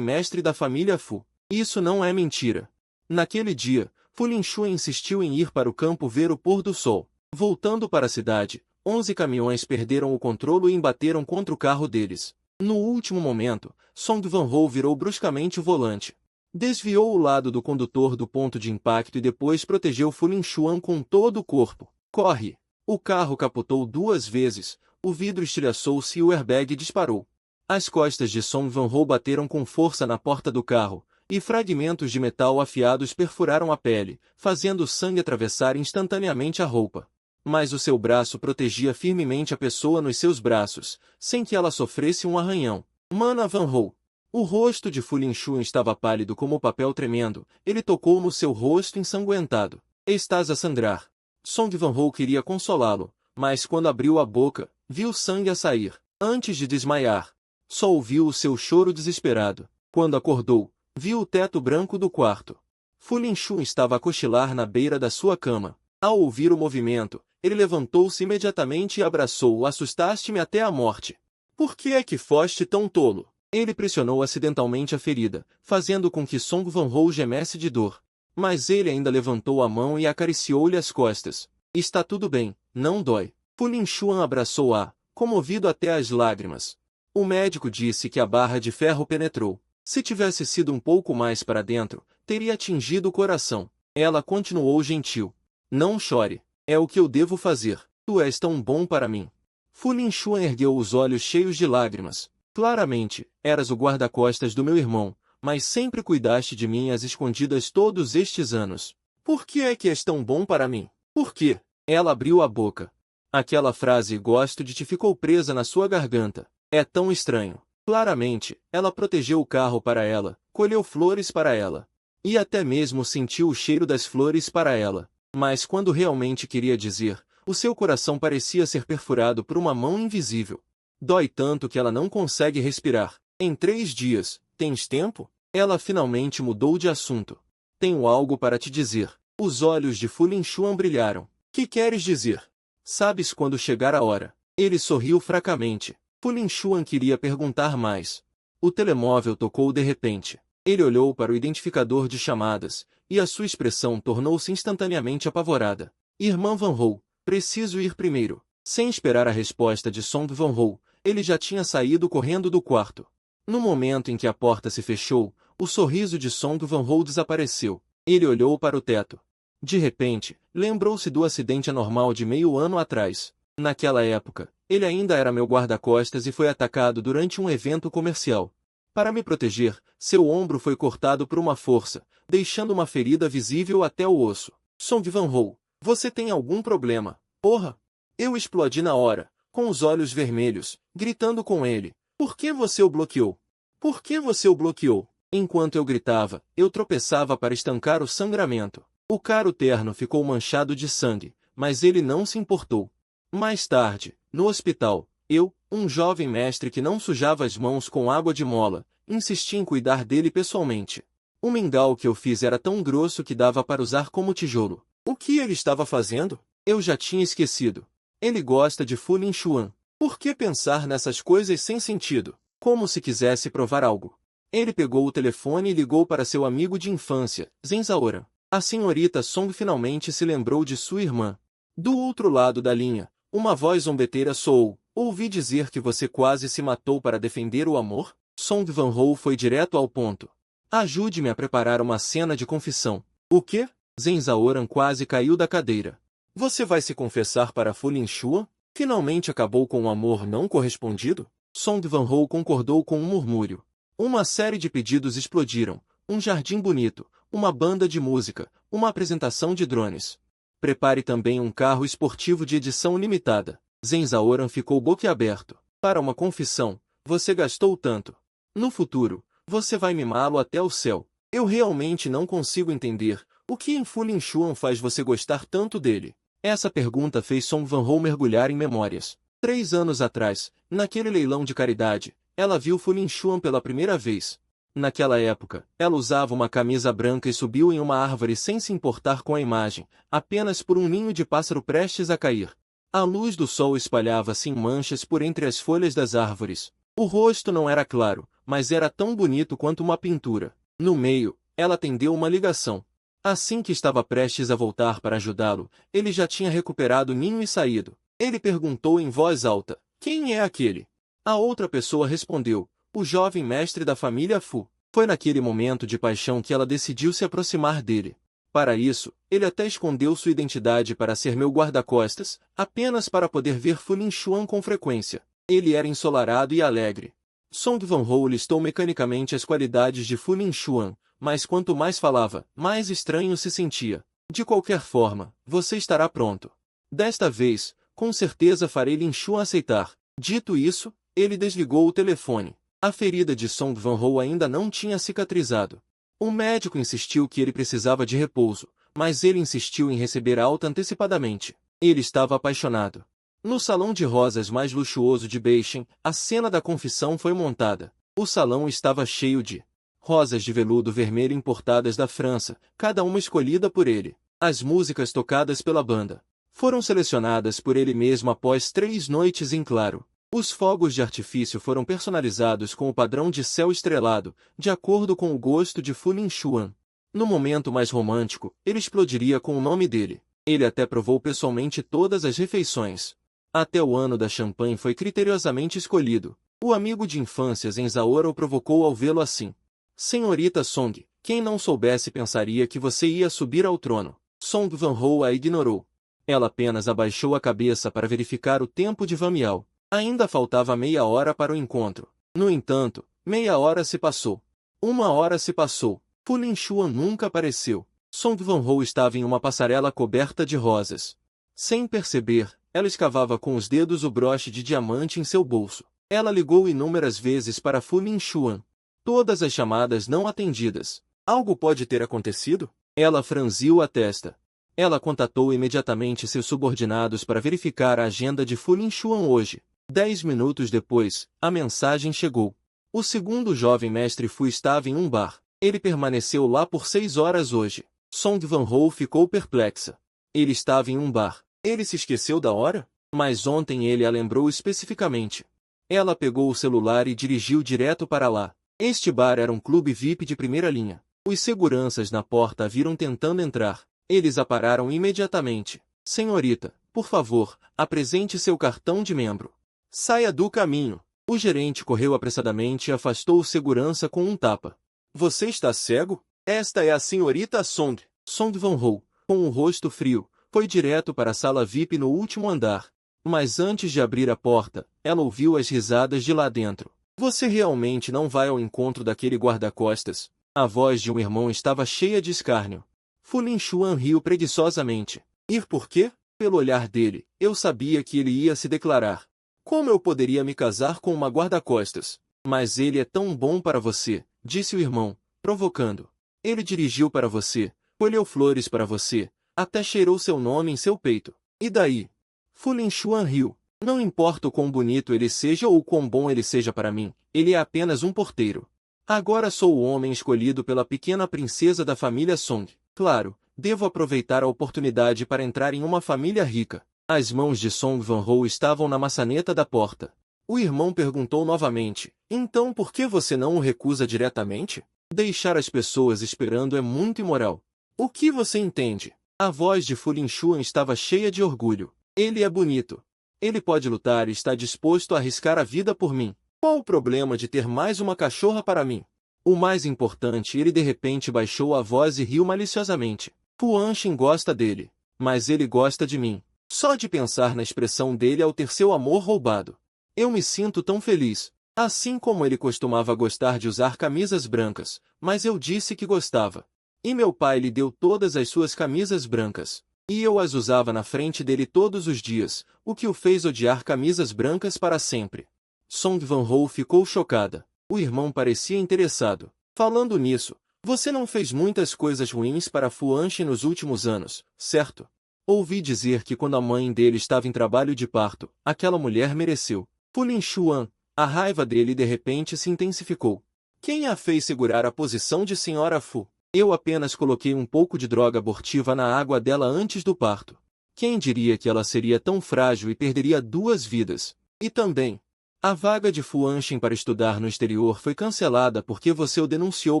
mestre da família Fu. Isso não é mentira. Naquele dia, Fu Lingxuan insistiu em ir para o campo ver o pôr do sol. Voltando para a cidade, 11 caminhões perderam o controle e embateram contra o carro deles. No último momento, Song Vanho virou bruscamente o volante. Desviou o lado do condutor do ponto de impacto e depois protegeu Fu Lingxuan com todo o corpo. Corre! O carro capotou 2 vezes, o vidro estilhaçou-se e o airbag disparou. As costas de Song Vanho bateram com força na porta do carro, e fragmentos de metal afiados perfuraram a pele, fazendo o sangue atravessar instantaneamente a roupa. Mas o seu braço protegia firmemente a pessoa nos seus braços, sem que ela sofresse um arranhão. Mana Vanho. O rosto de Fu Lingxuan estava pálido como papel tremendo, ele tocou no seu rosto ensanguentado. Estás a sangrar. Song Vanho queria consolá-lo, mas quando abriu a boca, viu sangue a sair. Antes de desmaiar, só ouviu o seu choro desesperado. Quando acordou, viu o teto branco do quarto. Fu Lingxuan estava a cochilar na beira da sua cama. Ao ouvir o movimento, ele levantou-se imediatamente e abraçou-o. Assustaste-me até a morte. Por que é que foste tão tolo? Ele pressionou acidentalmente a ferida, fazendo com que Song Vanho gemesse de dor. Mas ele ainda levantou a mão e acariciou-lhe as costas. Está tudo bem, não dói. Fu Lingxuan abraçou-a, comovido até as lágrimas. O médico disse que a barra de ferro penetrou. Se tivesse sido um pouco mais para dentro, teria atingido o coração. Ela continuou gentil. Não chore. É o que eu devo fazer. Tu és tão bom para mim. Fu Lingxuan ergueu os olhos cheios de lágrimas. Claramente, eras o guarda-costas do meu irmão, mas sempre cuidaste de mim às escondidas todos estes anos. Por que é que és tão bom para mim? Por quê? Ela abriu a boca. Aquela frase "gosto de ti" ficou presa na sua garganta. É tão estranho. Claramente, ela protegeu o carro para ela, colheu flores para ela. E até mesmo sentiu o cheiro das flores para ela. Mas quando realmente queria dizer, o seu coração parecia ser perfurado por uma mão invisível. Dói tanto que ela não consegue respirar. Em 3 dias, tens tempo? Ela finalmente mudou de assunto. Tenho algo para te dizer. Os olhos de Fu Lingxuan brilharam. Que queres dizer? Sabes quando chegar a hora. Ele sorriu fracamente. Fu Lingxuan queria perguntar mais. O telemóvel tocou de repente. Ele olhou para o identificador de chamadas, e a sua expressão tornou-se instantaneamente apavorada. Irmã Vanho, preciso ir primeiro. Sem esperar a resposta de Song Vanho, ele já tinha saído correndo do quarto. No momento em que a porta se fechou, o sorriso de Song Vanho desapareceu. Ele olhou para o teto. De repente, lembrou-se do acidente anormal de meio ano atrás. Naquela época, ele ainda era meu guarda-costas e foi atacado durante um evento comercial. Para me proteger, seu ombro foi cortado por uma força, deixando uma ferida visível até o osso. Song Vanho, você tem algum problema? Porra! Eu explodi na hora, com os olhos vermelhos, gritando com ele. Por que você o bloqueou? Por que você o bloqueou? Enquanto eu gritava, eu tropeçava para estancar o sangramento. O caro terno ficou manchado de sangue, mas ele não se importou. Mais tarde, no hospital, eu, um jovem mestre que não sujava as mãos com água de mola, insisti em cuidar dele pessoalmente. O mingau que eu fiz era tão grosso que dava para usar como tijolo. O que ele estava fazendo? Eu já tinha esquecido. Ele gosta de Fu Lingxuan. Por que pensar nessas coisas sem sentido? Como se quisesse provar algo. Ele pegou o telefone e ligou para seu amigo de infância, Zhenzaoran. A senhorita Song finalmente se lembrou de sua irmã. Do outro lado da linha, uma voz zombeteira soou. Ouvi dizer que você quase se matou para defender o amor? Song Vanho foi direto ao ponto. Ajude-me a preparar uma cena de confissão. O quê? Zhenzaoran quase caiu da cadeira. Você vai se confessar para Fu Lingxuan? Finalmente acabou com o amor não correspondido? Song Vanho concordou com um murmúrio. Uma série de pedidos explodiram. Um jardim bonito, uma banda de música, uma apresentação de drones. Prepare também um carro esportivo de edição limitada. Zhenzaoran ficou boquiaberto. Para uma confissão, você gastou tanto. No futuro, você vai mimá-lo até o céu. Eu realmente não consigo entender o que em Fu Lingxuan faz você gostar tanto dele. Essa pergunta fez Song Vanho mergulhar em memórias. 3 anos atrás, naquele leilão de caridade, ela viu Fu Lingxuan pela primeira vez. Naquela época, ela usava uma camisa branca e subiu em uma árvore sem se importar com a imagem, apenas por um ninho de pássaro prestes a cair. A luz do sol espalhava-se em manchas por entre as folhas das árvores. O rosto não era claro, mas era tão bonito quanto uma pintura. No meio, ela tendeu uma ligação. Assim que estava prestes a voltar para ajudá-lo, ele já tinha recuperado o ninho e saído. Ele perguntou em voz alta: "Quem é aquele?" A outra pessoa respondeu: "O jovem mestre da família Fu." Foi naquele momento de paixão que ela decidiu se aproximar dele. Para isso, ele até escondeu sua identidade para ser meu guarda-costas, apenas para poder ver Fu Lingxuan com frequência. Ele era ensolarado e alegre. Song Van-ho listou mecanicamente as qualidades de Fu Lingxuan, mas quanto mais falava, mais estranho se sentia. "De qualquer forma, você estará pronto. Desta vez, com certeza farei Lingxuan aceitar." Dito isso, ele desligou o telefone. A ferida de Song Van-ho ainda não tinha cicatrizado. O médico insistiu que ele precisava de repouso, mas ele insistiu em receber alta antecipadamente. Ele estava apaixonado. No salão de rosas mais luxuoso de Beixin, a cena da confissão foi montada. O salão estava cheio de rosas de veludo vermelho importadas da França, cada uma escolhida por ele. As músicas tocadas pela banda foram selecionadas por ele mesmo após 3 noites em claro. Os fogos de artifício foram personalizados com o padrão de céu estrelado, de acordo com o gosto de Fu Lingxuan. No momento mais romântico, ele explodiria com o nome dele. Ele até provou pessoalmente todas as refeições. Até o ano da champanhe foi criteriosamente escolhido. O amigo de infância Zenzaora o provocou ao vê-lo assim. "Senhorita Song, quem não soubesse pensaria que você ia subir ao trono." Song Van-ho a ignorou. Ela apenas abaixou a cabeça para verificar o tempo de Van Miao. Ainda faltava meia hora para o encontro. No entanto, meia hora se passou. 1 hora se passou. Fu Lingxuan nunca apareceu. Song Van-ho estava em uma passarela coberta de rosas. Sem perceber, ela escavava com os dedos o broche de diamante em seu bolso. Ela ligou inúmeras vezes para Fu Lingxuan. Todas as chamadas não atendidas. Algo pode ter acontecido? Ela franziu a testa. Ela contatou imediatamente seus subordinados para verificar a agenda de Fu Lingxuan hoje. 10 minutos depois, a mensagem chegou. O segundo jovem mestre Fu estava em um bar. Ele permaneceu lá por 6 horas hoje. Song Van-ho ficou perplexa. Ele estava em um bar. Ele se esqueceu da hora? Mas ontem ele a lembrou especificamente. Ela pegou o celular e dirigiu direto para lá. Este bar era um clube VIP de primeira linha. Os seguranças na porta a viram tentando entrar. Eles a pararam imediatamente. "Senhorita, por favor, apresente seu cartão de membro. Saia do caminho." O gerente correu apressadamente e afastou o segurança com um tapa. "Você está cego? Esta é a senhorita Song." Song Van-ho, com o rosto frio, foi direto para a sala VIP no último andar. Mas antes de abrir a porta, ela ouviu as risadas de lá dentro. "Você realmente não vai ao encontro daquele guarda-costas?" A voz de um irmão estava cheia de escárnio. Fu Lingxuan riu preguiçosamente. "Ir por quê?" Pelo olhar dele, eu sabia que ele ia se declarar. "Como eu poderia me casar com uma guarda-costas?" "Mas ele é tão bom para você", disse o irmão, provocando. "Ele dirigiu para você, colheu flores para você, até cheirou seu nome em seu peito. E daí?" Fu Lingxuan riu. "Não importa o quão bonito ele seja ou o quão bom ele seja para mim, ele é apenas um porteiro. Agora sou o homem escolhido pela pequena princesa da família Song. Claro, devo aproveitar a oportunidade para entrar em uma família rica." As mãos de Song Van-ho estavam na maçaneta da porta. O irmão perguntou novamente: "Então por que você não o recusa diretamente? Deixar as pessoas esperando é muito imoral." "O que você entende?" A voz de Fu Lingxuan estava cheia de orgulho. "Ele é bonito. Ele pode lutar e está disposto a arriscar a vida por mim. Qual o problema de ter mais uma cachorra para mim?" O mais importante, ele de repente baixou a voz e riu maliciosamente. "Fu Anxin gosta dele. Mas ele gosta de mim. Só de pensar na expressão dele ao ter seu amor roubado. Eu me sinto tão feliz." Assim como ele costumava gostar de usar camisas brancas, mas eu disse que gostava. E meu pai lhe deu todas as suas camisas brancas. E eu as usava na frente dele todos os dias, o que o fez odiar camisas brancas para sempre. Song Van-ho ficou chocada. O irmão parecia interessado. "Falando nisso, você não fez muitas coisas ruins para Fu Anxin nos últimos anos, certo? Ouvi dizer que quando a mãe dele estava em trabalho de parto, aquela mulher mereceu." Fu Lingxuan, a raiva dele de repente se intensificou. "Quem a fez segurar a posição de senhora Fu? Eu apenas coloquei um pouco de droga abortiva na água dela antes do parto." Quem diria que ela seria tão frágil e perderia 2 vidas? E também, a vaga de Fu Anxin para estudar no exterior foi cancelada porque você o denunciou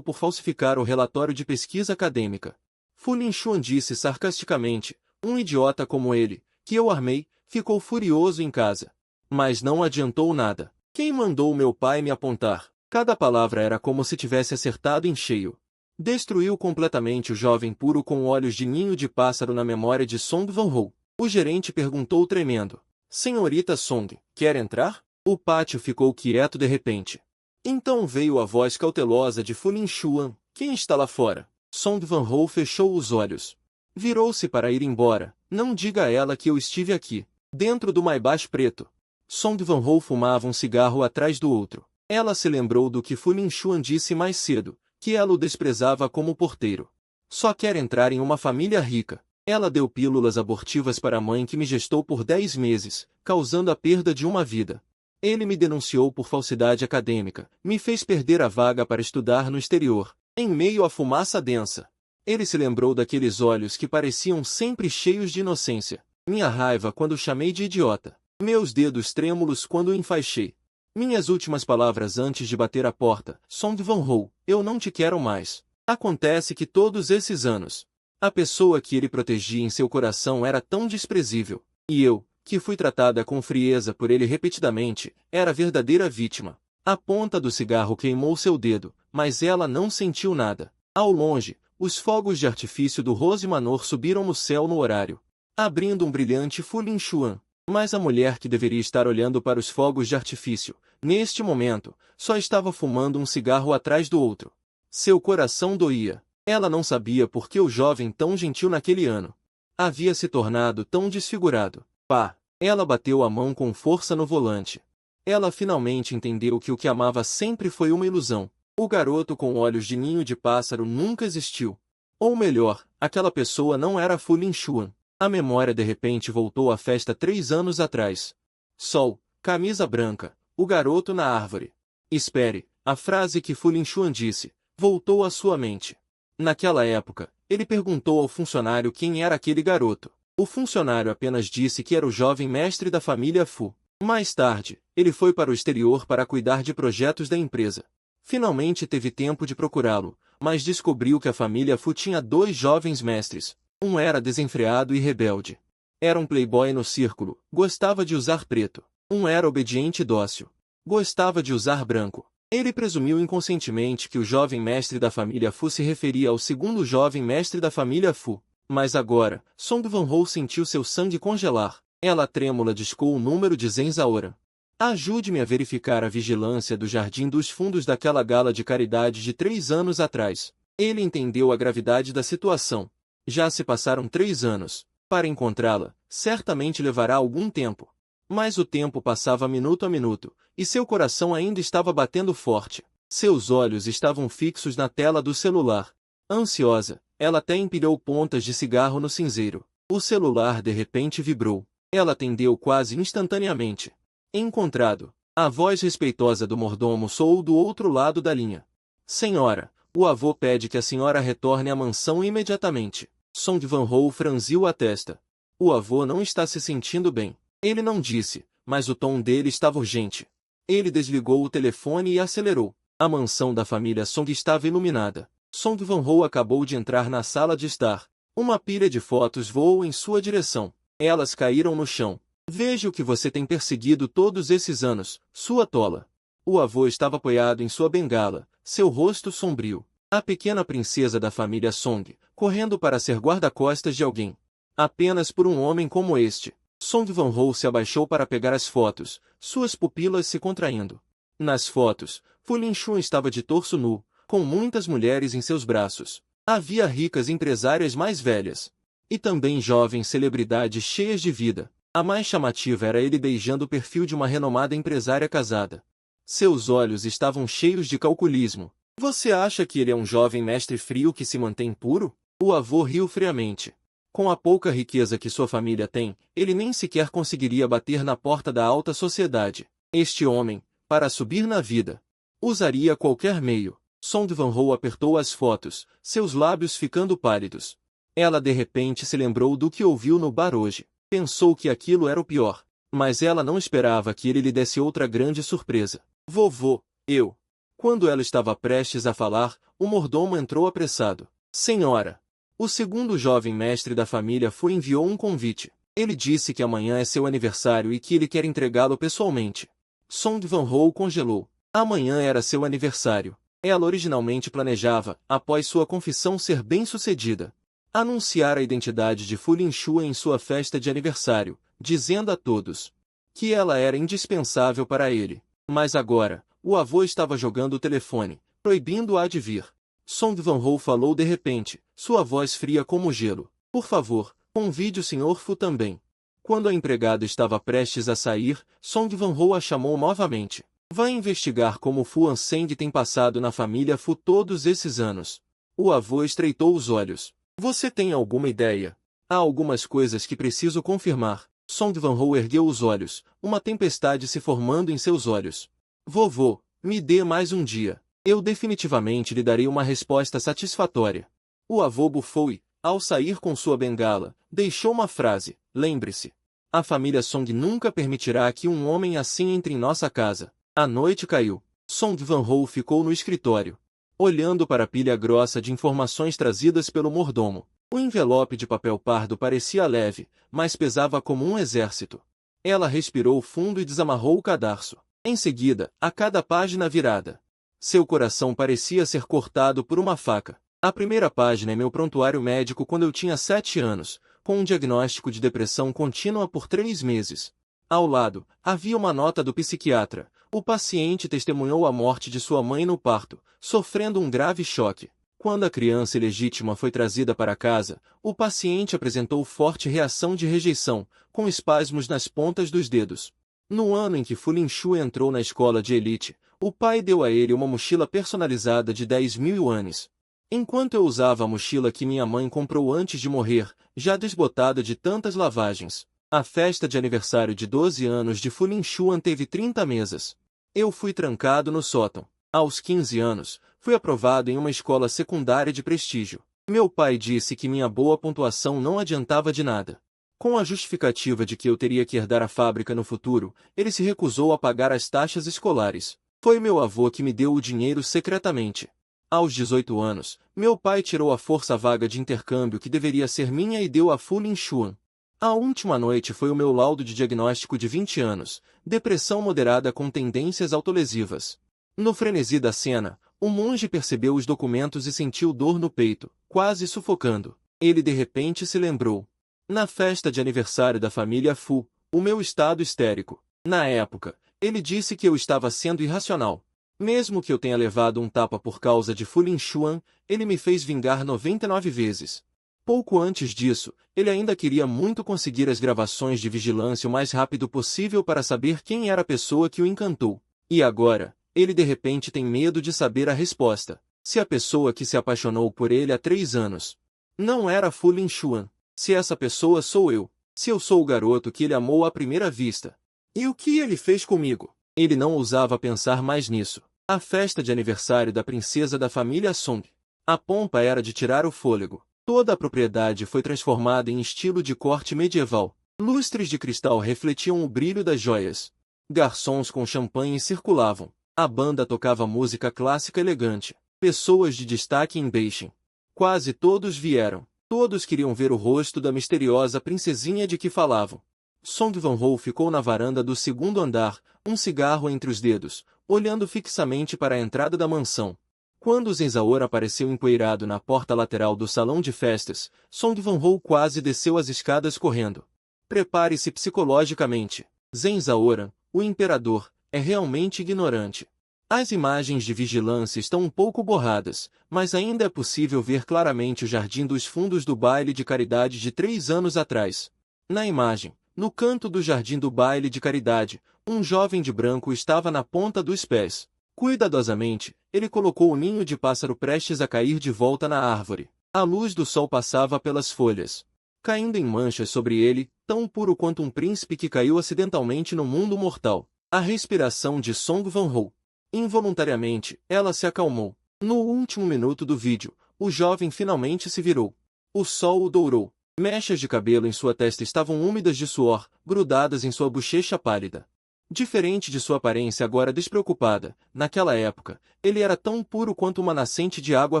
por falsificar o relatório de pesquisa acadêmica. Fu Lingxuan disse sarcasticamente, um idiota como ele, que eu armei, ficou furioso em casa. Mas não adiantou nada. Quem mandou meu pai me apontar? Cada palavra era como se tivesse acertado em cheio. Destruiu completamente o jovem puro com olhos de ninho de pássaro na memória de Song Van-ho. O gerente perguntou tremendo. Senhorita Song, quer entrar? O pátio ficou quieto de repente. Então veio a voz cautelosa de Fu Lingxuan. Quem está lá fora? Song Van-ho fechou os olhos. Virou-se para ir embora. Não diga a ela que eu estive aqui. Dentro do Maybach preto. Song Van-ho fumava um cigarro atrás do outro. Ela se lembrou do que Fu Lingxuan disse mais cedo, que ela o desprezava como porteiro. Só quer entrar em uma família rica. Ela deu pílulas abortivas para a mãe que me gestou por 10 meses, causando a perda de uma vida. Ele me denunciou por falsidade acadêmica, me fez perder a vaga para estudar no exterior, em meio à fumaça densa. Ele se lembrou daqueles olhos que pareciam sempre cheios de inocência. Minha raiva quando o chamei de idiota. Meus dedos trêmulos quando o enfaixei. Minhas últimas palavras antes de bater a porta. Song Van-ho, eu não te quero mais. Acontece que todos esses anos, a pessoa que ele protegia em seu coração era tão desprezível. E eu, que fui tratada com frieza por ele repetidamente, era a verdadeira vítima. A ponta do cigarro queimou seu dedo, mas ela não sentiu nada. Ao longe, os fogos de artifício do Rose Manor subiram no céu no horário, abrindo um brilhante Fu Lingxuan. Mas a mulher que deveria estar olhando para os fogos de artifício, neste momento, só estava fumando um cigarro atrás do outro. Seu coração doía. Ela não sabia por que o jovem tão gentil naquele ano havia se tornado tão desfigurado. Pá! Ela bateu a mão com força no volante. Ela finalmente entendeu que o que amava sempre foi uma ilusão. O garoto com olhos de ninho de pássaro nunca existiu. Ou melhor, aquela pessoa não era Fu Lingxuan. A memória de repente voltou à festa 3 anos atrás. Sol, camisa branca, o garoto na árvore. Espere, a frase que Fu Lingxuan disse, voltou à sua mente. Naquela época, ele perguntou ao funcionário quem era aquele garoto. O funcionário apenas disse que era o jovem mestre da família Fu. Mais tarde, ele foi para o exterior para cuidar de projetos da empresa. Finalmente teve tempo de procurá-lo, mas descobriu que a família Fu tinha 2 jovens mestres. Um era desenfreado e rebelde. Era um playboy no círculo, gostava de usar preto. Um era obediente e dócil. Gostava de usar branco. Ele presumiu inconscientemente que o jovem mestre da família Fu se referia ao segundo jovem mestre da família Fu. Mas agora, Song Van-ho sentiu seu sangue congelar. Ela trêmula discou o número de Zenzaora. Ajude-me a verificar a vigilância do Jardim dos Fundos daquela gala de caridade de 3 anos atrás. Ele entendeu a gravidade da situação. Já se passaram 3 anos. Para encontrá-la, certamente levará algum tempo. Mas o tempo passava minuto a minuto, e seu coração ainda estava batendo forte. Seus olhos estavam fixos na tela do celular. Ansiosa, ela até empilhou pontas de cigarro no cinzeiro. O celular de repente vibrou. Ela atendeu quase instantaneamente. Encontrado. A voz respeitosa do mordomo soou do outro lado da linha. Senhora, o avô pede que a senhora retorne à mansão imediatamente. Song Van-ho franziu a testa. O avô não está se sentindo bem. Ele não disse, mas o tom dele estava urgente. Ele desligou o telefone e acelerou. A mansão da família Song estava iluminada. Song Van-ho acabou de entrar na sala de estar. Uma pilha de fotos voou em sua direção. Elas caíram no chão. Veja o que você tem perseguido todos esses anos, sua tola. O avô estava apoiado em sua bengala, seu rosto sombrio. A pequena princesa da família Song, correndo para ser guarda-costas de alguém. Apenas por um homem como este. Song Van-ho se abaixou para pegar as fotos, suas pupilas se contraindo. Nas fotos, Fu Lingxuan estava de torso nu, com muitas mulheres em seus braços. Havia ricas empresárias mais velhas. E também jovens celebridades cheias de vida. A mais chamativa era ele beijando o perfil de uma renomada empresária casada. Seus olhos estavam cheios de calculismo. Você acha que ele é um jovem mestre frio que se mantém puro? O avô riu friamente. Com a pouca riqueza que sua família tem, ele nem sequer conseguiria bater na porta da alta sociedade. Este homem, para subir na vida, usaria qualquer meio. Song Van-ho apertou as fotos, seus lábios ficando pálidos. Ela de repente se lembrou do que ouviu no bar hoje. Pensou que aquilo era o pior. Mas ela não esperava que ele lhe desse outra grande surpresa. Vovô, eu. Quando ela estava prestes a falar, o mordomo entrou apressado. Senhora. O segundo jovem mestre da família enviou um convite. Ele disse que amanhã é seu aniversário e que ele quer entregá-lo pessoalmente. Song Van-ho congelou. Amanhã era seu aniversário. Ela originalmente planejava, após sua confissão ser bem-sucedida, anunciar a identidade de Fu Lingxuan em sua festa de aniversário, dizendo a todos que ela era indispensável para ele. Mas agora, o avô estava jogando o telefone, proibindo-a de vir. Song Van-ho falou de repente, sua voz fria como gelo. Por favor, convide o Sr. Fu também. Quando a empregada estava prestes a sair, Song Van-ho a chamou novamente. Vai investigar como Fu Anseng tem passado na família Fu todos esses anos. O avô estreitou os olhos. Você tem alguma ideia? Há algumas coisas que preciso confirmar. Song Van-ho ergueu os olhos, uma tempestade se formando em seus olhos. Vovô, me dê mais um dia. Eu definitivamente lhe darei uma resposta satisfatória. O avô bufou e, ao sair com sua bengala, deixou uma frase. Lembre-se. A família Song nunca permitirá que um homem assim entre em nossa casa. A noite caiu. Song Van-ho ficou no escritório, olhando para a pilha grossa de informações trazidas pelo mordomo. O envelope de papel pardo parecia leve, mas pesava como um exército. Ela respirou fundo e desamarrou o cadarço. Em seguida, a cada página virada, seu coração parecia ser cortado por uma faca. A primeira página é meu prontuário médico quando eu tinha 7 anos, com um diagnóstico de depressão contínua por 3 meses. Ao lado, havia uma nota do psiquiatra. O paciente testemunhou a morte de sua mãe no parto, sofrendo um grave choque. Quando a criança ilegítima foi trazida para casa, o paciente apresentou forte reação de rejeição, com espasmos nas pontas dos dedos. No ano em que Fu Lingxu entrou na escola de elite, o pai deu a ele uma mochila personalizada de 10.000 yuanes. Enquanto eu usava a mochila que minha mãe comprou antes de morrer, já desbotada de tantas lavagens, a festa de aniversário de 12 anos de Fu Lingxuan teve 30 mesas. Eu fui trancado no sótão. Aos 15 anos, fui aprovado em uma escola secundária de prestígio. Meu pai disse que minha boa pontuação não adiantava de nada. Com a justificativa de que eu teria que herdar a fábrica no futuro, ele se recusou a pagar as taxas escolares. Foi meu avô que me deu o dinheiro secretamente. Aos 18 anos, meu pai tirou a força vaga de intercâmbio que deveria ser minha e deu a Fu Lingxuan. A última noite foi o meu laudo de diagnóstico de 20 anos, depressão moderada com tendências autolesivas. No frenesi da cena, o monge percebeu os documentos e sentiu dor no peito, quase sufocando. Ele de repente se lembrou. Na festa de aniversário da família Fu, o meu estado histérico. Na época, ele disse que eu estava sendo irracional. Mesmo que eu tenha levado um tapa por causa de Fu Lingxuan, ele me fez vingar 99 vezes. Pouco antes disso, ele ainda queria muito conseguir as gravações de vigilância o mais rápido possível para saber quem era a pessoa que o encantou. E agora, ele de repente tem medo de saber a resposta. Se a pessoa que se apaixonou por ele há 3 anos não era Fu Lingxuan, se essa pessoa sou eu, se eu sou o garoto que ele amou à primeira vista. E o que ele fez comigo? Ele não ousava pensar mais nisso. A festa de aniversário da princesa da família Song. A pompa era de tirar o fôlego. Toda a propriedade foi transformada em estilo de corte medieval. Lustres de cristal refletiam o brilho das joias. Garçons com champanhe circulavam. A banda tocava música clássica elegante. Pessoas de destaque embeixem. Quase todos vieram. Todos queriam ver o rosto da misteriosa princesinha de que falavam. Song Van-ho ficou na varanda do segundo andar, um cigarro entre os dedos, olhando fixamente para a entrada da mansão. Quando Zhen Zaor apareceu empoeirado na porta lateral do salão de festas, Song Van-ho quase desceu as escadas correndo. Prepare-se psicologicamente. Zhen Zaoran, o imperador, é realmente ignorante. As imagens de vigilância estão um pouco borradas, mas ainda é possível ver claramente o jardim dos fundos do baile de caridade de 3 anos atrás. Na imagem, no canto do jardim do baile de caridade, um jovem de branco estava na ponta dos pés. Cuidadosamente, ele colocou o ninho de pássaro prestes a cair de volta na árvore. A luz do sol passava pelas folhas, caindo em manchas sobre ele, tão puro quanto um príncipe que caiu acidentalmente no mundo mortal. A respiração de Song Van-ho. Involuntariamente, ela se acalmou. No último minuto do vídeo, o jovem finalmente se virou. O sol o dourou. Mechas de cabelo em sua testa estavam úmidas de suor, grudadas em sua bochecha pálida. Diferente de sua aparência agora despreocupada, naquela época, ele era tão puro quanto uma nascente de água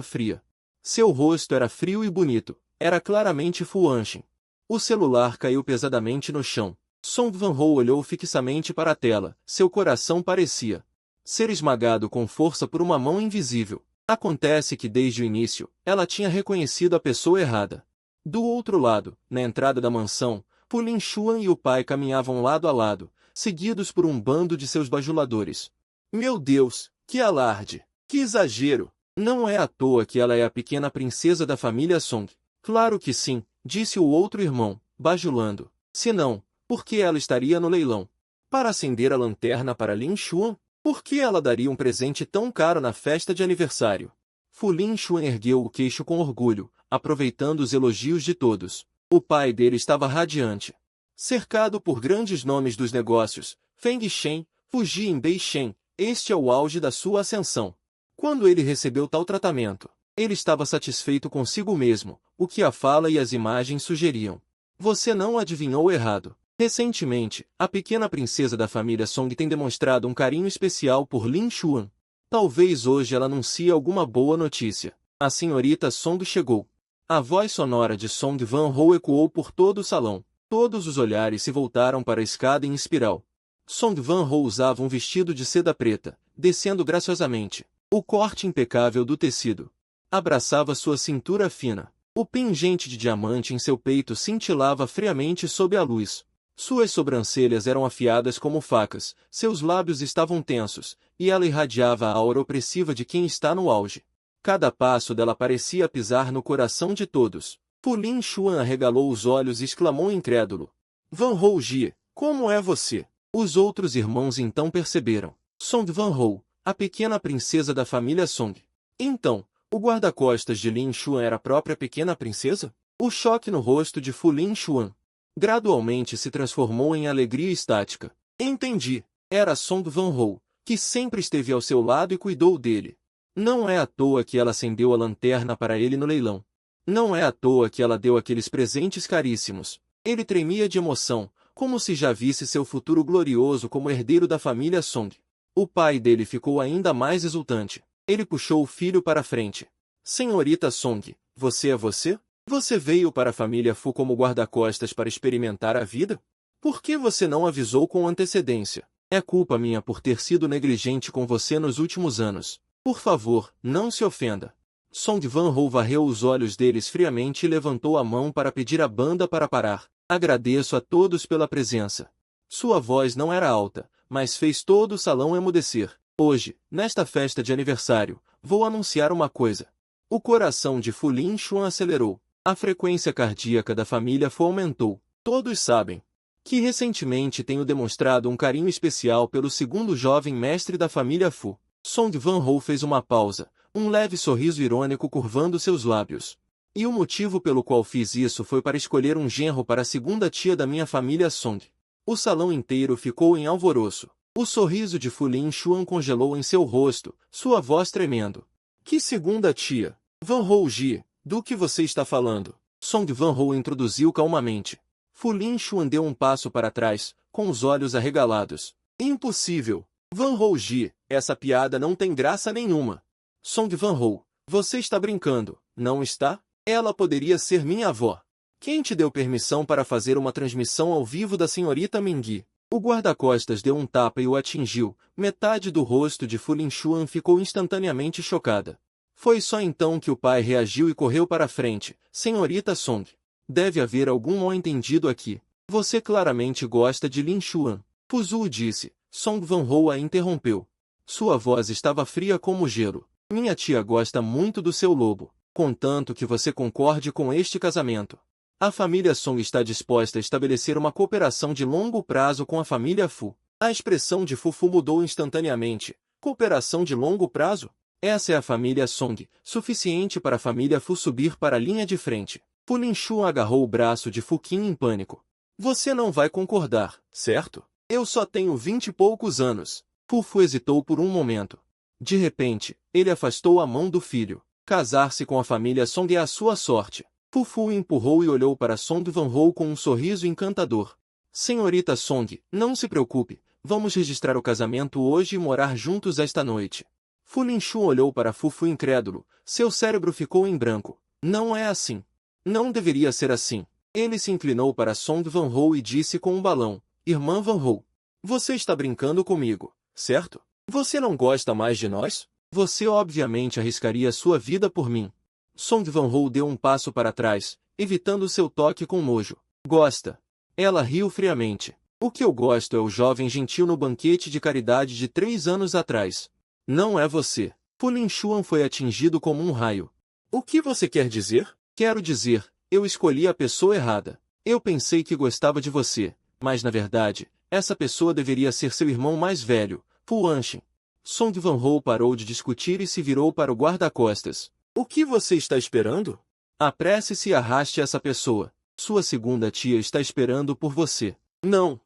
fria. Seu rosto era frio e bonito, era claramente Fu Anxin. O celular caiu pesadamente no chão. Song Van-ho olhou fixamente para a tela, seu coração parecia ser esmagado com força por uma mão invisível. Acontece que desde o início, ela tinha reconhecido a pessoa errada. Do outro lado, na entrada da mansão, Fu Lin-xuan e o pai caminhavam lado a lado, seguidos por um bando de seus bajuladores. Meu Deus, que alarde! Que exagero! Não é à toa que ela é a pequena princesa da família Song. Claro que sim, disse o outro irmão, bajulando. Se não, por que ela estaria no leilão? Para acender a lanterna para Lin-xuan? Por que ela daria um presente tão caro na festa de aniversário? Fu Lin-xuan ergueu o queixo com orgulho, aproveitando os elogios de todos. O pai dele estava radiante. Cercado por grandes nomes dos negócios, Feng Shen, Fu Jianbei Shen, este é o auge da sua ascensão. Quando ele recebeu tal tratamento, ele estava satisfeito consigo mesmo, o que a fala e as imagens sugeriam. Você não adivinhou errado. Recentemente, a pequena princesa da família Song tem demonstrado um carinho especial por Lin-xuan. Talvez hoje ela anuncie alguma boa notícia. A senhorita Song chegou. A voz sonora de Song Van-ho ecoou por todo o salão. Todos os olhares se voltaram para a escada em espiral. Song Van-ho usava um vestido de seda preta, descendo graciosamente. O corte impecável do tecido abraçava sua cintura fina. O pingente de diamante em seu peito cintilava friamente sob a luz. Suas sobrancelhas eram afiadas como facas, seus lábios estavam tensos, e ela irradiava a aura opressiva de quem está no auge. Cada passo dela parecia pisar no coração de todos. Fu Lin-xuan arregalou os olhos e exclamou incrédulo. Van-ho Jie, como é você? Os outros irmãos então perceberam. Song Van-ho, a pequena princesa da família Song. Então, o guarda-costas de Lin-xuan era a própria pequena princesa? O choque no rosto de Fu Lin-xuan gradualmente se transformou em alegria estática. Entendi. Era Song Van-ho, que sempre esteve ao seu lado e cuidou dele. Não é à toa que ela acendeu a lanterna para ele no leilão. Não é à toa que ela deu aqueles presentes caríssimos. Ele tremia de emoção, como se já visse seu futuro glorioso como herdeiro da família Song. O pai dele ficou ainda mais exultante. Ele puxou o filho para a frente. Senhorita Song, você é você? Você veio para a família Fu como guarda-costas para experimentar a vida? Por que você não avisou com antecedência? É culpa minha por ter sido negligente com você nos últimos anos. Por favor, não se ofenda. Song Van-ho varreu os olhos deles friamente e levantou a mão para pedir à banda para parar. Agradeço a todos pela presença. Sua voz não era alta, mas fez todo o salão emudecer. Hoje, nesta festa de aniversário, vou anunciar uma coisa. O coração de Fu Lin-xuan acelerou. A frequência cardíaca da família Fu aumentou. Todos sabem que recentemente tenho demonstrado um carinho especial pelo segundo jovem mestre da família Fu. Song Van-ho fez uma pausa, um leve sorriso irônico curvando seus lábios. E o motivo pelo qual fiz isso foi para escolher um genro para a segunda tia da minha família Song. O salão inteiro ficou em alvoroço. O sorriso de Fu Lin-xuan congelou em seu rosto, sua voz tremendo. Que segunda tia? Van-ho Jie, do que você está falando? Song Van-ho introduziu calmamente. Fu Lin-xuan deu um passo para trás, com os olhos arregalados. Impossível! Van-ho Jie, essa piada não tem graça nenhuma. Song Van-ho, você está brincando, não está? Ela poderia ser minha avó. Quem te deu permissão para fazer uma transmissão ao vivo da senhorita Mingyi? O guarda-costas deu um tapa e o atingiu. Metade do rosto de Fu Lin-xuan ficou instantaneamente chocada. Foi só então que o pai reagiu e correu para a frente. Senhorita Song, deve haver algum mal-entendido aqui. Você claramente gosta de Lin-xuan. Fuzu disse. Song Van-ho a interrompeu. Sua voz estava fria como gelo. Minha tia gosta muito do seu lobo, contanto que você concorde com este casamento. A família Song está disposta a estabelecer uma cooperação de longo prazo com a família Fu. A expressão de Fufu mudou instantaneamente. Cooperação de longo prazo? Essa é a família Song, suficiente para a família Fu subir para a linha de frente. Fu Lin-xuan agarrou o braço de Fu Qin em pânico. Você não vai concordar, certo? Eu só tenho 20 e poucos anos. Fu hesitou por um momento. De repente, ele afastou a mão do filho. Casar-se com a família Song é a sua sorte. Fu o empurrou e olhou para Song Van-ho com um sorriso encantador. Senhorita Song, não se preocupe, vamos registrar o casamento hoje e morar juntos esta noite. Fu Lingxu olhou para Fu incrédulo, seu cérebro ficou em branco. Não é assim. Não deveria ser assim. Ele se inclinou para Song Van-ho e disse com um balão, Irmã Van-ho, você está brincando comigo, certo? Você não gosta mais de nós? Você obviamente arriscaria sua vida por mim. Song Van-ho deu um passo para trás, evitando seu toque com nojo. Gosta? Ela riu friamente. O que eu gosto é o jovem gentil no banquete de caridade de 3 anos atrás. Não é você. Fu Lingxuan foi atingido como um raio. O que você quer dizer? Quero dizer, eu escolhi a pessoa errada. Eu pensei que gostava de você, mas na verdade, essa pessoa deveria ser seu irmão mais velho, Fu Anshin. Song Van-ho parou de discutir e se virou para o guarda-costas. O que você está esperando? Apresse-se e arraste essa pessoa. Sua segunda tia está esperando por você. Não.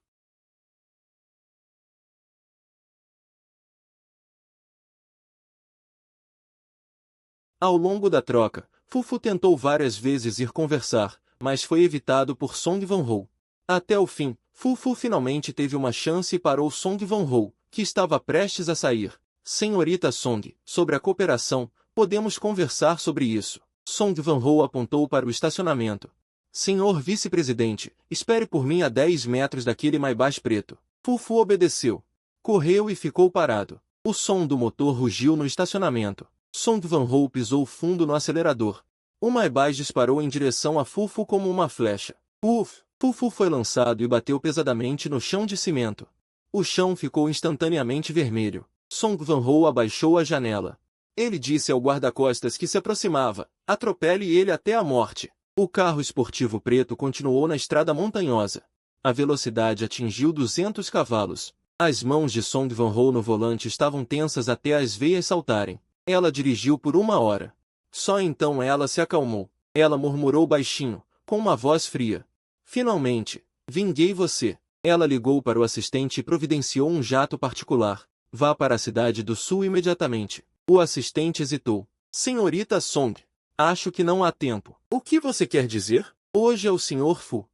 Ao longo da troca, Fu tentou várias vezes ir conversar, mas foi evitado por Song Van-ho. Até o fim, Fu finalmente teve uma chance e parou Song Van-ho, que estava prestes a sair. Senhorita Song, sobre a cooperação, podemos conversar sobre isso. Song Van-ho apontou para o estacionamento. Senhor vice-presidente, espere por mim a 10 metros daquele Maybach preto. Fu obedeceu. Correu e ficou parado. O som do motor rugiu no estacionamento. Song Van-ho pisou fundo no acelerador. O Maybach disparou em direção a Fu como uma flecha. Uf! Fu foi lançado e bateu pesadamente no chão de cimento. O chão ficou instantaneamente vermelho. Song Van-ho abaixou a janela. Ele disse ao guarda-costas que se aproximava, atropele ele até a morte. O carro esportivo preto continuou na estrada montanhosa. A velocidade atingiu 200 cavalos. As mãos de Song Van-ho no volante estavam tensas até as veias saltarem. Ela dirigiu por 1 hora. Só então ela se acalmou. Ela murmurou baixinho, com uma voz fria. Finalmente, vinguei você. Ela ligou para o assistente e providenciou um jato particular. Vá para a cidade do sul imediatamente. O assistente hesitou. Senhorita Song, acho que não há tempo. O que você quer dizer? Hoje é o Sr. Fu.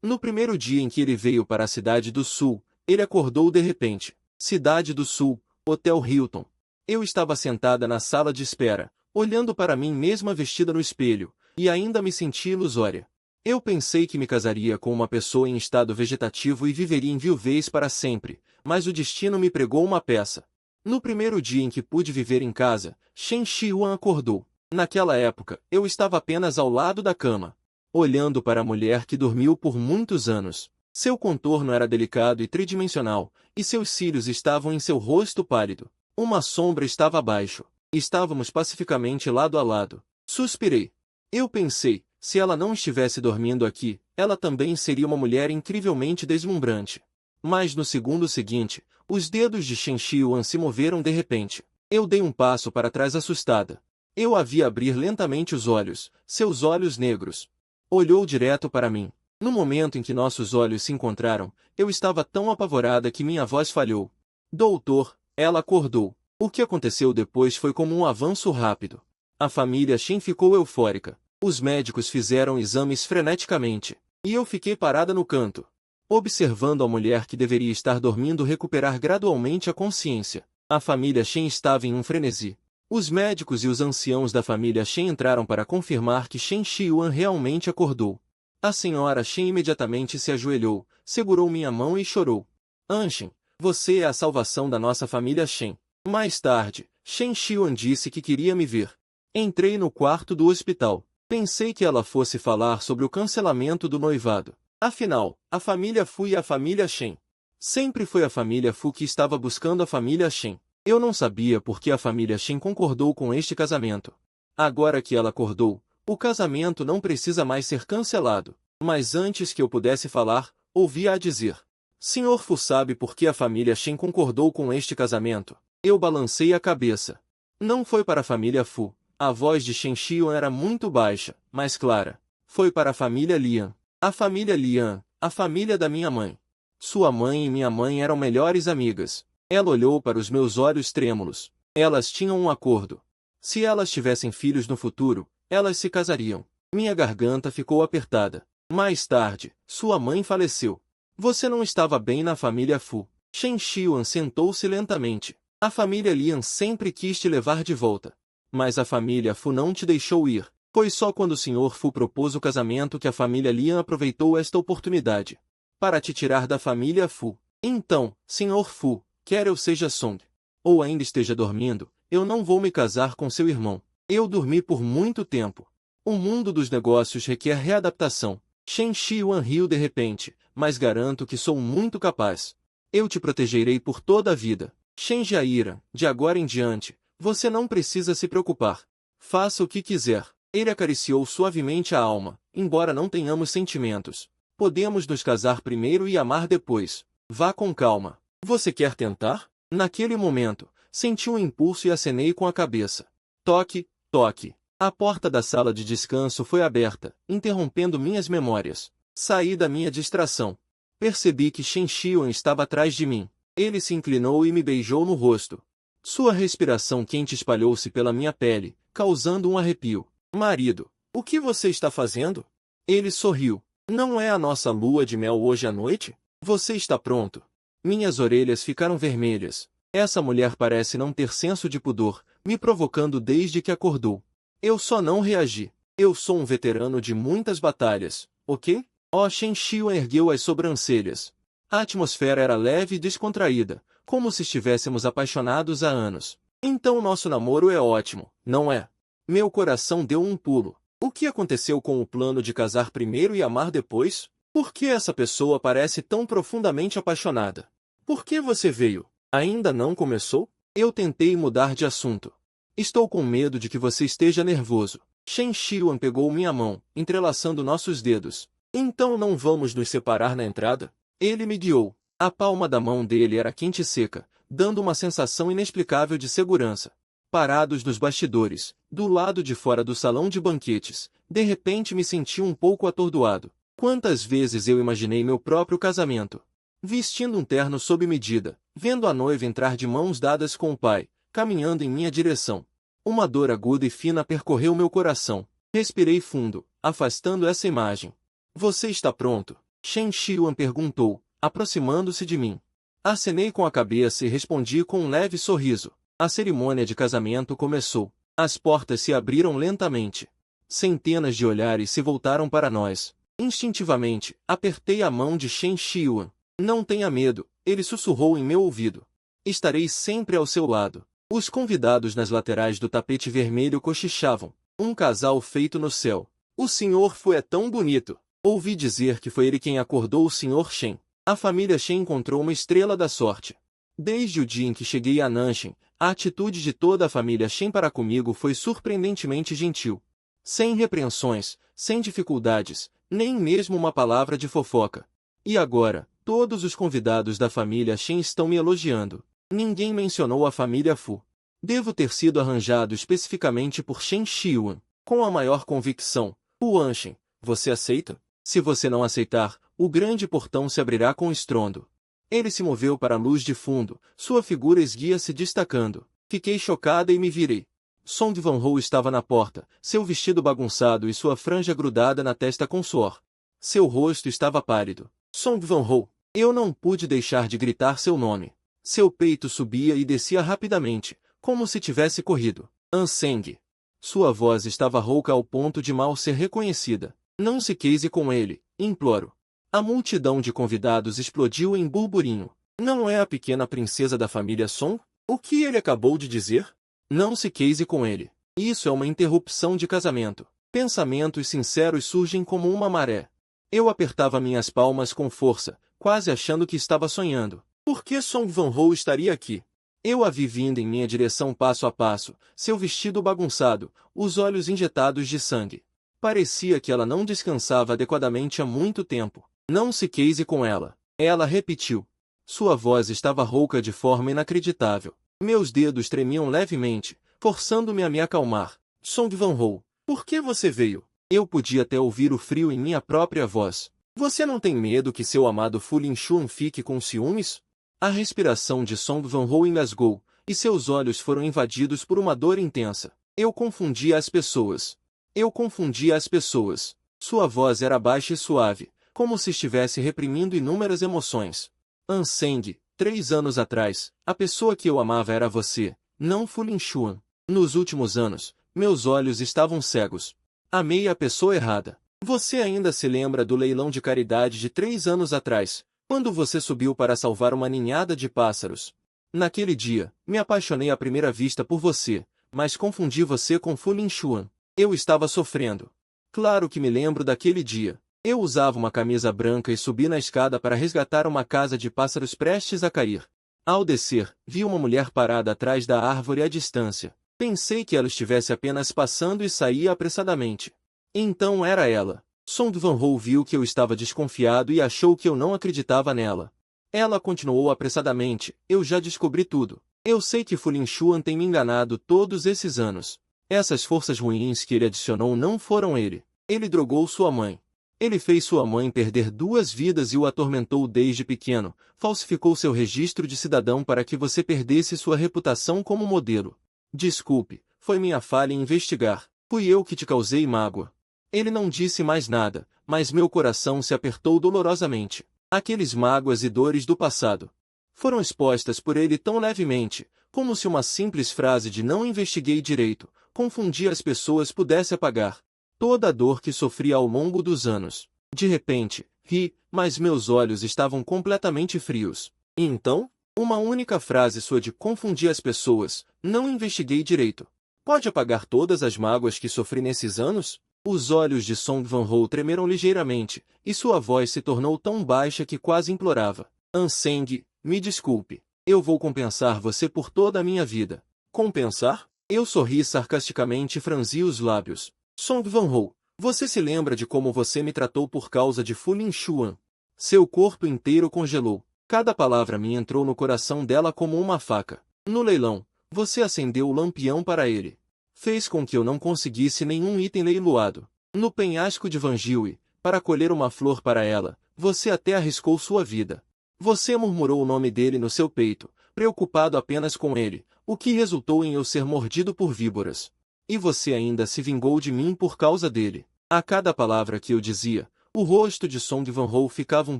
No primeiro dia em que ele veio para a cidade do sul, ele acordou de repente. Cidade do Sul, Hotel Hilton. Eu estava sentada na sala de espera, olhando para mim mesma vestida no espelho, e ainda me senti ilusória. Eu pensei que me casaria com uma pessoa em estado vegetativo e viveria em viuvez para sempre, mas o destino me pregou uma peça. No primeiro dia em que pude viver em casa, Shen Xiuan acordou. Naquela época, eu estava apenas ao lado da cama, olhando para a mulher que dormiu por muitos anos. Seu contorno era delicado e tridimensional, e seus cílios estavam em seu rosto pálido. Uma sombra estava abaixo. Estávamos pacificamente lado a lado. Suspirei. Eu pensei, se ela não estivesse dormindo aqui, ela também seria uma mulher incrivelmente deslumbrante. Mas no segundo seguinte, os dedos de Shen Xiuan se moveram de repente. Eu dei um passo para trás assustada. Eu a vi abrir lentamente os olhos, seus olhos negros. Olhou direto para mim. No momento em que nossos olhos se encontraram, eu estava tão apavorada que minha voz falhou. Doutor, ela acordou. O que aconteceu depois foi como um avanço rápido. A família Shen ficou eufórica. Os médicos fizeram exames freneticamente. E eu fiquei parada no canto, observando a mulher que deveria estar dormindo recuperar gradualmente a consciência. A família Shen estava em um frenesi. Os médicos e os anciãos da família Shen entraram para confirmar que Shen Xiuan realmente acordou. A senhora Shen imediatamente se ajoelhou, segurou minha mão e chorou. Anshin, você é a salvação da nossa família Shen. Mais tarde, Shen Xiuan disse que queria me ver. Entrei no quarto do hospital. Pensei que ela fosse falar sobre o cancelamento do noivado. Afinal, a família Fu e a família Shen. Sempre foi a família Fu que estava buscando a família Shen. Eu não sabia por que a família Shen concordou com este casamento. Agora que ela acordou, o casamento não precisa mais ser cancelado. Mas antes que eu pudesse falar, ouvi-a dizer. Senhor Fu sabe por que a família Shen concordou com este casamento? Eu balancei a cabeça. Não foi para a família Fu. A voz de Shen Xiuan era muito baixa, mas clara. Foi para a família Lian. A família Lian, a família da minha mãe. Sua mãe e minha mãe eram melhores amigas. Ela olhou para os meus olhos trêmulos. Elas tinham um acordo. Se elas tivessem filhos no futuro, elas se casariam. Minha garganta ficou apertada. Mais tarde, sua mãe faleceu. Você não estava bem na família Fu. Shen Xiuan sentou-se lentamente. A família Lian sempre quis te levar de volta. Mas a família Fu não te deixou ir. Foi só quando o Sr. Fu propôs o casamento que a família Lian aproveitou esta oportunidade para te tirar da família Fu. Então, Sr. Fu, quer eu seja Song, ou ainda esteja dormindo, eu não vou me casar com seu irmão. Eu dormi por muito tempo. O mundo dos negócios requer readaptação. Shen Xiuan riu de repente, mas garanto que sou muito capaz. Eu te protegerei por toda a vida. Shen Jiaira, de agora em diante, você não precisa se preocupar. Faça o que quiser. Ele acariciou suavemente a alma, embora não tenhamos sentimentos. Podemos nos casar primeiro e amar depois. Vá com calma. Você quer tentar? Naquele momento, senti um impulso e acenei com a cabeça. Toque, toque. A porta da sala de descanso foi aberta, interrompendo minhas memórias. Saí da minha distração. Percebi que Shen Xiuan estava atrás de mim. Ele se inclinou e me beijou no rosto. Sua respiração quente espalhou-se pela minha pele, causando um arrepio. Marido, o que você está fazendo? Ele sorriu. Não é a nossa lua de mel hoje à noite? Você está pronto? Minhas orelhas ficaram vermelhas. Essa mulher parece não ter senso de pudor, me provocando desde que acordou. Eu só não reagi. Eu sou um veterano de muitas batalhas, ok? Shen Xiuan ergueu as sobrancelhas. A atmosfera era leve e descontraída, como se estivéssemos apaixonados há anos. Então nosso namoro é ótimo, não é? Meu coração deu um pulo. O que aconteceu com o plano de casar primeiro e amar depois? Por que essa pessoa parece tão profundamente apaixonada? Por que você veio? Ainda não começou? Eu tentei mudar de assunto. Estou com medo de que você esteja nervoso. Shen Xiuan pegou minha mão, entrelaçando nossos dedos. Então não vamos nos separar na entrada? Ele me guiou. A palma da mão dele era quente e seca, dando uma sensação inexplicável de segurança. Parados nos bastidores, do lado de fora do salão de banquetes, de repente me senti um pouco atordoado. Quantas vezes eu imaginei meu próprio casamento? Vestindo um terno sob medida, vendo a noiva entrar de mãos dadas com o pai, caminhando em minha direção. Uma dor aguda e fina percorreu meu coração. Respirei fundo, afastando essa imagem. Você está pronto? Shen Xiuan perguntou, aproximando-se de mim. Acenei com a cabeça e respondi com um leve sorriso. A cerimônia de casamento começou. As portas se abriram lentamente. Centenas de olhares se voltaram para nós. Instintivamente, apertei a mão de Shen Xiuan. Não tenha medo, ele sussurrou em meu ouvido. Estarei sempre ao seu lado. Os convidados nas laterais do tapete vermelho cochichavam. Um casal feito no céu. O Sr. Fu é tão bonito. Ouvi dizer que foi ele quem acordou o Sr. Shen. A família Shen encontrou uma estrela da sorte. Desde o dia em que cheguei a Nanshan, a atitude de toda a família Shen para comigo foi surpreendentemente gentil. Sem repreensões, sem dificuldades, nem mesmo uma palavra de fofoca. E agora, todos os convidados da família Shen estão me elogiando. Ninguém mencionou a família Fu. Devo ter sido arranjado especificamente por Shen Xiuan. Com a maior convicção. Huan Shen, você aceita? Se você não aceitar, o grande portão se abrirá com estrondo. Ele se moveu para a luz de fundo, sua figura esguia se destacando. Fiquei chocada e me virei. Song Van-ho estava na porta, seu vestido bagunçado e sua franja grudada na testa com suor. Seu rosto estava pálido. Song Van-ho, eu não pude deixar de gritar seu nome. Seu peito subia e descia rapidamente, como se tivesse corrido. Anseng. Sua voz estava rouca ao ponto de mal ser reconhecida. Não se case com ele, imploro. A multidão de convidados explodiu em burburinho. Não é a pequena princesa da família Song? O que ele acabou de dizer? Não se case com ele. Isso é uma interrupção de casamento. Pensamentos sinceros surgem como uma maré. Eu apertava minhas palmas com força, quase achando que estava sonhando. Por que Song Van-ho estaria aqui? Eu a vi vindo em minha direção passo a passo, seu vestido bagunçado, os olhos injetados de sangue. Parecia que ela não descansava adequadamente há muito tempo. Não se case com ela. Ela repetiu. Sua voz estava rouca de forma inacreditável. Meus dedos tremiam levemente, forçando-me a me acalmar. Song Van-ho, por que você veio? Eu podia até ouvir o frio em minha própria voz. Você não tem medo que seu amado Fu Lin Xuan fique com ciúmes? A respiração de Song Van-ho engasgou, e seus olhos foram invadidos por uma dor intensa. Eu confundia as pessoas. Eu confundia as pessoas. Sua voz era baixa e suave, como se estivesse reprimindo inúmeras emoções. Anseng, 3 anos atrás, a pessoa que eu amava era você, não Fu Lingxuan. Nos últimos anos, meus olhos estavam cegos. Amei a pessoa errada. Você ainda se lembra do leilão de caridade de 3 anos atrás, quando você subiu para salvar uma ninhada de pássaros? Naquele dia, me apaixonei à primeira vista por você, mas confundi você com Fu Lingxuan. Eu estava sofrendo. Claro que me lembro daquele dia. Eu usava uma camisa branca e subi na escada para resgatar uma casa de pássaros prestes a cair. Ao descer, vi uma mulher parada atrás da árvore à distância. Pensei que ela estivesse apenas passando e saí apressadamente. Então era ela. Song Van-ho viu que eu estava desconfiado e achou que eu não acreditava nela. Ela continuou apressadamente: eu já descobri tudo. Eu sei que Fu Lingxuan tem me enganado todos esses anos. Essas forças ruins que ele adicionou não foram ele. Ele drogou sua mãe. Ele fez sua mãe perder 2 vidas e o atormentou desde pequeno. Falsificou seu registro de cidadão para que você perdesse sua reputação como modelo. Desculpe, foi minha falha em investigar. Fui eu que te causei mágoa. Ele não disse mais nada, mas meu coração se apertou dolorosamente. Aqueles mágoas e dores do passado foram expostas por ele tão levemente, como se uma simples frase de "não investiguei direito, confundi as pessoas" pudesse apagar toda a dor que sofria ao longo dos anos. De repente, ri, mas meus olhos estavam completamente frios. E então, uma única frase sua de "confundi as pessoas, não investiguei direito" pode apagar todas as mágoas que sofri nesses anos? Os olhos de Song Van-ho tremeram ligeiramente, e sua voz se tornou tão baixa que quase implorava. Anseng, me desculpe. Eu vou compensar você por toda a minha vida. Compensar? Eu sorri sarcasticamente e franzi os lábios. Song Van-ho, você se lembra de como você me tratou por causa de Fu Lingxuan? Seu corpo inteiro congelou. Cada palavra me entrou no coração dela como uma faca. No leilão, você acendeu o lampião para ele. Fez com que eu não conseguisse nenhum item leiloado. No penhasco de Vanjiu, para colher uma flor para ela, você até arriscou sua vida. Você murmurou o nome dele no seu peito, preocupado apenas com ele, o que resultou em eu ser mordido por víboras. E você ainda se vingou de mim por causa dele. A cada palavra que eu dizia, o rosto de Song Van-ho ficava um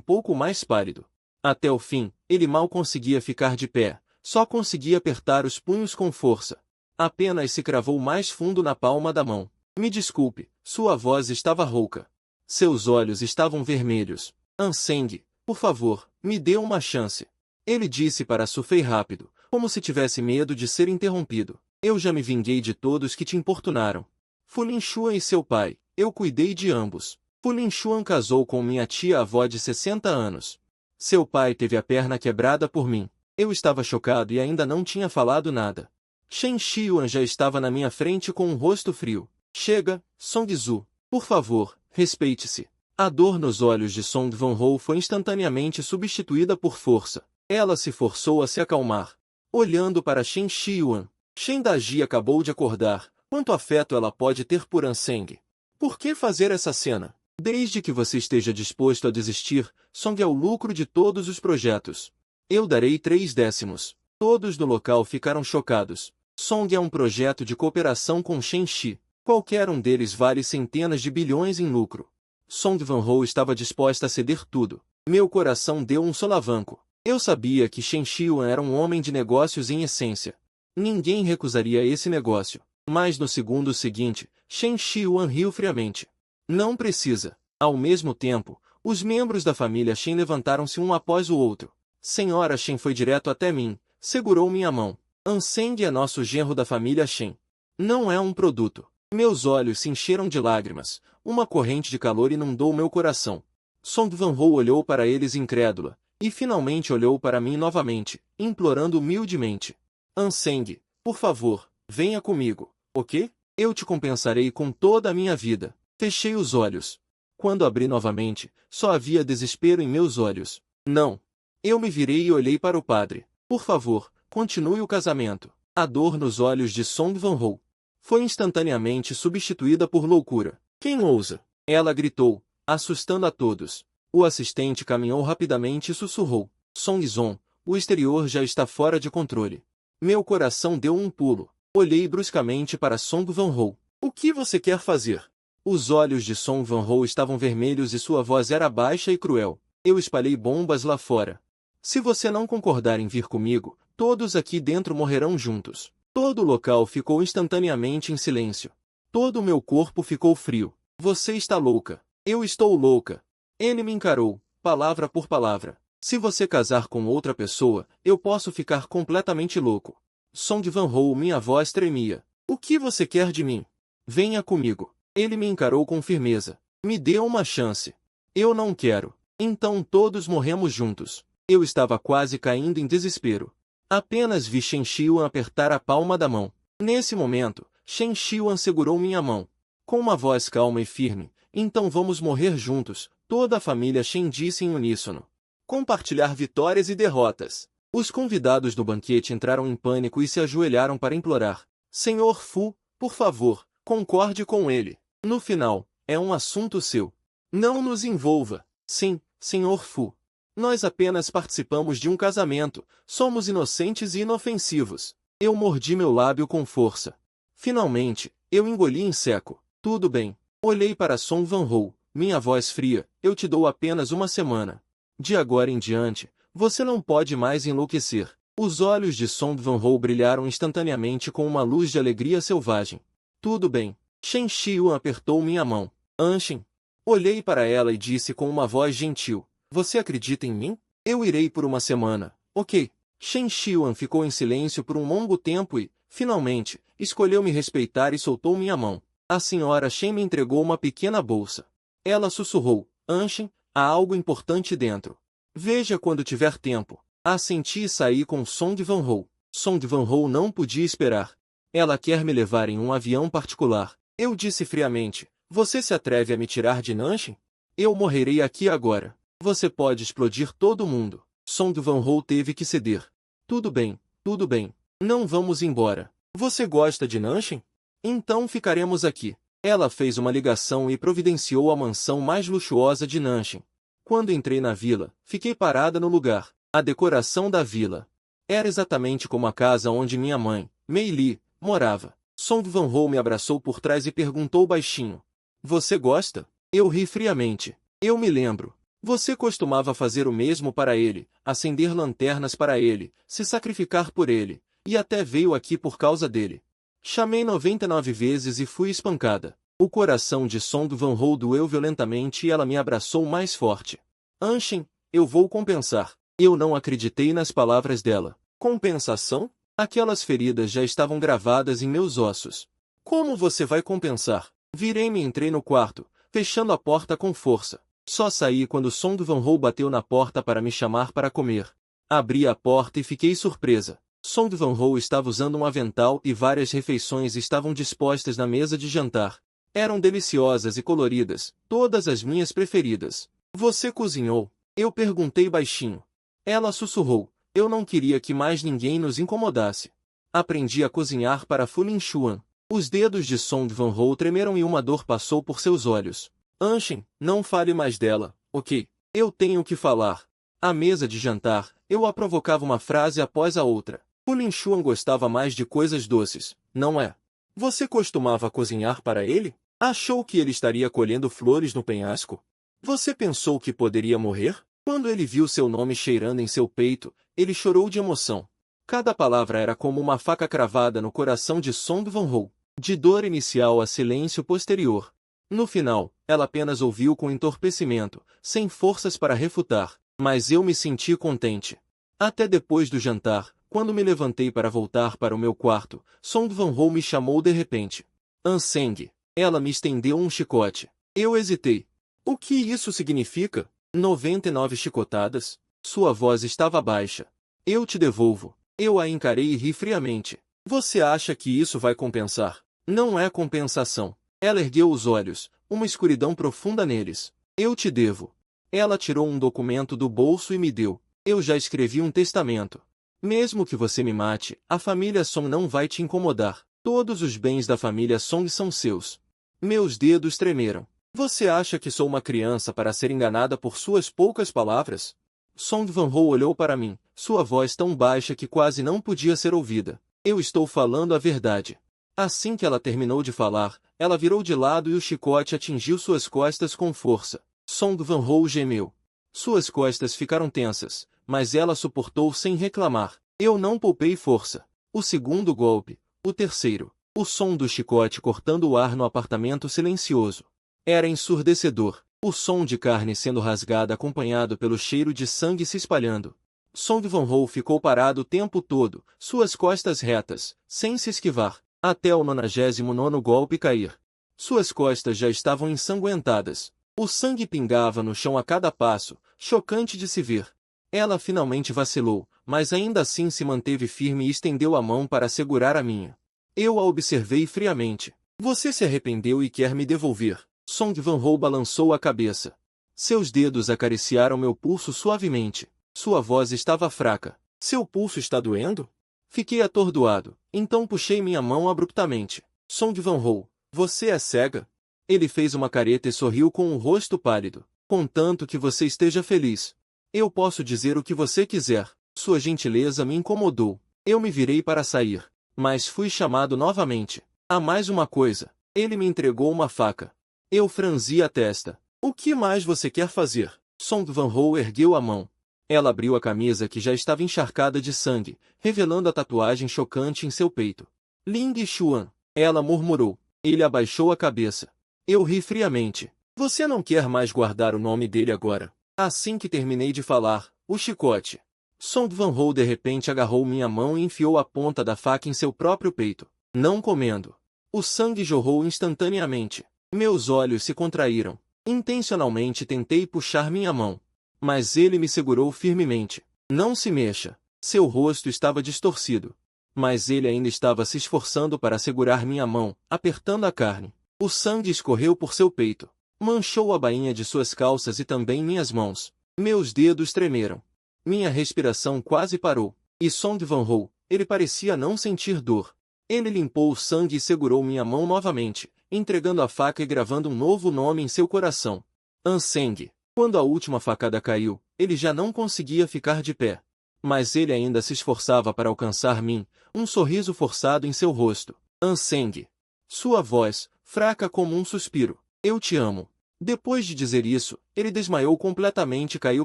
pouco mais pálido. Até o fim, ele mal conseguia ficar de pé, só conseguia apertar os punhos com força. Apenas se cravou mais fundo na palma da mão. Me desculpe, sua voz estava rouca. Seus olhos estavam vermelhos. Anseng, por favor, me dê uma chance. Ele disse para Sufei rápido, como se tivesse medo de ser interrompido. Eu já me vinguei de todos que te importunaram. Fu Lingxuan e seu pai, eu cuidei de ambos. Fu Lingxuan casou com minha tia-avó de 60 anos. Seu pai teve a perna quebrada por mim. Eu estava chocado e ainda não tinha falado nada. Shen Xiuan já estava na minha frente com um rosto frio. Chega, Song Zhu. Por favor, respeite-se. A dor nos olhos de Song Van-ho foi instantaneamente substituída por força. Ela se forçou a se acalmar. Olhando para Shen Xiuan. Shen Daji acabou de acordar. Quanto afeto ela pode ter por Anseng? Por que fazer essa cena? Desde que você esteja disposto a desistir, Song é o lucro de todos os projetos. Eu darei 3 décimos. Todos no local ficaram chocados. Song é um projeto de cooperação com Shen Shi. Qualquer um deles vale centenas de bilhões em lucro. Song Van-ho estava disposta a ceder tudo. Meu coração deu um solavanco. Eu sabia que Shen Xiuan era um homem de negócios em essência. Ninguém recusaria esse negócio. Mas no segundo seguinte, Shen Xiuan riu friamente. Não precisa. Ao mesmo tempo, os membros da família Shen levantaram-se um após o outro. Senhora Shen foi direto até mim, segurou minha mão. Anseng é nosso genro da família Shen. Não é um produto. Meus olhos se encheram de lágrimas. Uma corrente de calor inundou meu coração. Song Van-ho olhou para eles incrédula, e finalmente olhou para mim novamente, implorando humildemente. Anseng, por favor, venha comigo, ok? Eu te compensarei com toda a minha vida. Fechei os olhos. Quando abri novamente, só havia desespero em meus olhos. Não. Eu me virei e olhei para o padre. Por favor, continue o casamento. A dor nos olhos de Song Van-ho foi instantaneamente substituída por loucura. Quem ousa? Ela gritou, assustando a todos. O assistente caminhou rapidamente e sussurrou. Song Zong, O exterior já está fora de controle. Meu coração deu um pulo. Olhei bruscamente para Song Van-ho. O que você quer fazer? Os olhos de Song Van-ho estavam vermelhos e sua voz era baixa e cruel. Eu espalhei bombas lá fora. Se você não concordar em vir comigo, todos aqui dentro morrerão juntos. Todo o local ficou instantaneamente em silêncio. Todo o meu corpo ficou frio. Você está louca. Eu estou louca. Ele me encarou, palavra por palavra. Se você casar com outra pessoa, eu posso ficar completamente louco. Song Van-ho, minha voz tremia. O que você quer de mim? Venha comigo. Ele me encarou com firmeza. Me dê uma chance. Eu não quero. Então todos morremos juntos. Eu estava quase caindo em desespero. Apenas vi Shen Xiuan apertar a palma da mão. Nesse momento, Shen Xiuan segurou minha mão. Com uma voz calma e firme, então vamos morrer juntos, toda a família Shen disse em uníssono. Compartilhar vitórias e derrotas. Os convidados do banquete entraram em pânico e se ajoelharam para implorar. Senhor Fu, por favor, concorde com ele. No final, é um assunto seu. Não nos envolva. Sim, Senhor Fu. Nós apenas participamos de um casamento, somos inocentes e inofensivos. Eu mordi meu lábio com força. Finalmente, eu engoli em seco. Tudo bem. Olhei para Song Van-ho, minha voz fria, eu te dou apenas uma semana. De agora em diante, você não pode mais enlouquecer. Os olhos de Song Van-ho brilharam instantaneamente com uma luz de alegria selvagem. Tudo bem. Shen Xiuan apertou minha mão. Anshin. Olhei para ela e disse com uma voz gentil. Você acredita em mim? Eu irei por uma semana. Ok. Shen Xiuan ficou em silêncio por um longo tempo e, finalmente, escolheu me respeitar e soltou minha mão. A senhora Shen me entregou uma pequena bolsa. Ela sussurrou. Anshin, há algo importante dentro. Veja quando tiver tempo. Assenti e saí com Song Van-ho. Song Van-ho não podia esperar. Ela quer me levar em um avião particular. Eu disse friamente. Você se atreve a me tirar de Nanshin? Eu morrerei aqui agora. Você pode explodir todo mundo. Song Van-ho teve que ceder. Tudo bem, tudo bem. Não vamos embora. Você gosta de Nanshin? Então ficaremos aqui. Ela fez uma ligação e providenciou a mansão mais luxuosa de Nanshin. Quando entrei na vila, fiquei parada no lugar. A decoração da vila era exatamente como a casa onde minha mãe, Mei Li, morava. Song Van-ho me abraçou por trás e perguntou baixinho. Você gosta? Eu ri friamente. Eu me lembro. Você costumava fazer o mesmo para ele, acender lanternas para ele, se sacrificar por ele, e até veio aqui por causa dele. Chamei 99 vezes e fui espancada. O coração de Song Van-ho doeu violentamente e ela me abraçou mais forte. Anshin, eu vou compensar. Eu não acreditei nas palavras dela. Compensação? Aquelas feridas já estavam gravadas em meus ossos. Como você vai compensar? Virei-me e entrei no quarto, fechando a porta com força. Só saí quando Song Van-ho bateu na porta para me chamar para comer. Abri a porta e fiquei surpresa. Song Van-ho estava usando um avental e várias refeições estavam dispostas na mesa de jantar. Eram deliciosas e coloridas, todas as minhas preferidas. Você cozinhou? Eu perguntei baixinho. Ela sussurrou. Eu não queria que mais ninguém nos incomodasse. Aprendi a cozinhar para Fu Lin-Xuan. Os dedos de Song Van-ho tremeram e uma dor passou por seus olhos. Anshin, não fale mais dela, ok? Eu tenho que falar. À mesa de jantar, eu a provocava uma frase após a outra. Fu Lin-Xuan gostava mais de coisas doces, não é? Você costumava cozinhar para ele? Achou que ele estaria colhendo flores no penhasco? Você pensou que poderia morrer? Quando ele viu seu nome cheirando em seu peito, ele chorou de emoção. Cada palavra era como uma faca cravada no coração de Song Van-ho. De dor inicial a silêncio posterior. No final, ela apenas ouviu com entorpecimento, sem forças para refutar, mas eu me senti contente. Até depois do jantar, quando me levantei para voltar para o meu quarto, Song Van-ho me chamou de repente. Anseng. Ela me estendeu um chicote. Eu hesitei. O que isso significa? 99 chicotadas? Sua voz estava baixa. Eu te devolvo. Eu a encarei e ri friamente. Você acha que isso vai compensar? Não é compensação. Ela ergueu os olhos, uma escuridão profunda neles. Eu te devo. Ela tirou um documento do bolso e me deu. Eu já escrevi um testamento. Mesmo que você me mate, a família Song não vai te incomodar. Todos os bens da família Song são seus. Meus dedos tremeram. Você acha que sou uma criança para ser enganada por suas poucas palavras? Song Van-ho olhou para mim, sua voz tão baixa que quase não podia ser ouvida. Eu estou falando a verdade. Assim que ela terminou de falar, ela virou de lado e o chicote atingiu suas costas com força. Song Van-ho gemeu. Suas costas ficaram tensas, mas ela suportou sem reclamar. Eu não poupei força. O segundo golpe, o terceiro, o som do chicote cortando o ar no apartamento silencioso. Era ensurdecedor. O som de carne sendo rasgada acompanhado pelo cheiro de sangue se espalhando. Song Van-ho ficou parado o tempo todo, suas costas retas, sem se esquivar, até o 99º golpe cair. Suas costas já estavam ensanguentadas. O sangue pingava no chão a cada passo, chocante de se ver. Ela finalmente vacilou, mas ainda assim se manteve firme e estendeu a mão para segurar a minha. Eu a observei friamente. Você se arrependeu e quer me devolver. Song Van-ho balançou a cabeça. Seus dedos acariciaram meu pulso suavemente. Sua voz estava fraca. Seu pulso está doendo? Fiquei atordoado, então puxei minha mão abruptamente. Song Van-ho, você é cega? Ele fez uma careta e sorriu com o rosto pálido. Contanto que você esteja feliz. Eu posso dizer o que você quiser. Sua gentileza me incomodou. Eu me virei para sair, mas fui chamado novamente. Há mais uma coisa. Ele me entregou uma faca. Eu franzi a testa. O que mais você quer fazer? Song Van-ho ergueu a mão. Ela abriu a camisa que já estava encharcada de sangue, revelando a tatuagem chocante em seu peito. Ling Xuan, ela murmurou. Ele abaixou a cabeça. Eu ri friamente. Você não quer mais guardar o nome dele agora? Assim que terminei de falar, o chicote. Song Van-ho de repente agarrou minha mão e enfiou a ponta da faca em seu próprio peito. Não comendo. O sangue jorrou instantaneamente. Meus olhos se contraíram. Intencionalmente tentei puxar minha mão. Mas ele me segurou firmemente. Não se mexa. Seu rosto estava distorcido. Mas ele ainda estava se esforçando para segurar minha mão, apertando a carne. O sangue escorreu por seu peito. Manchou a bainha de suas calças e também minhas mãos. Meus dedos tremeram. Minha respiração quase parou. E Song Van-ho, ele parecia não sentir dor. Ele limpou o sangue e segurou minha mão novamente, entregando a faca e gravando um novo nome em seu coração. Anseng. Quando a última facada caiu, ele já não conseguia ficar de pé. Mas ele ainda se esforçava para alcançar mim, um sorriso forçado em seu rosto. Anseng. Sua voz, fraca como um suspiro. Eu te amo. Depois de dizer isso, ele desmaiou completamente e caiu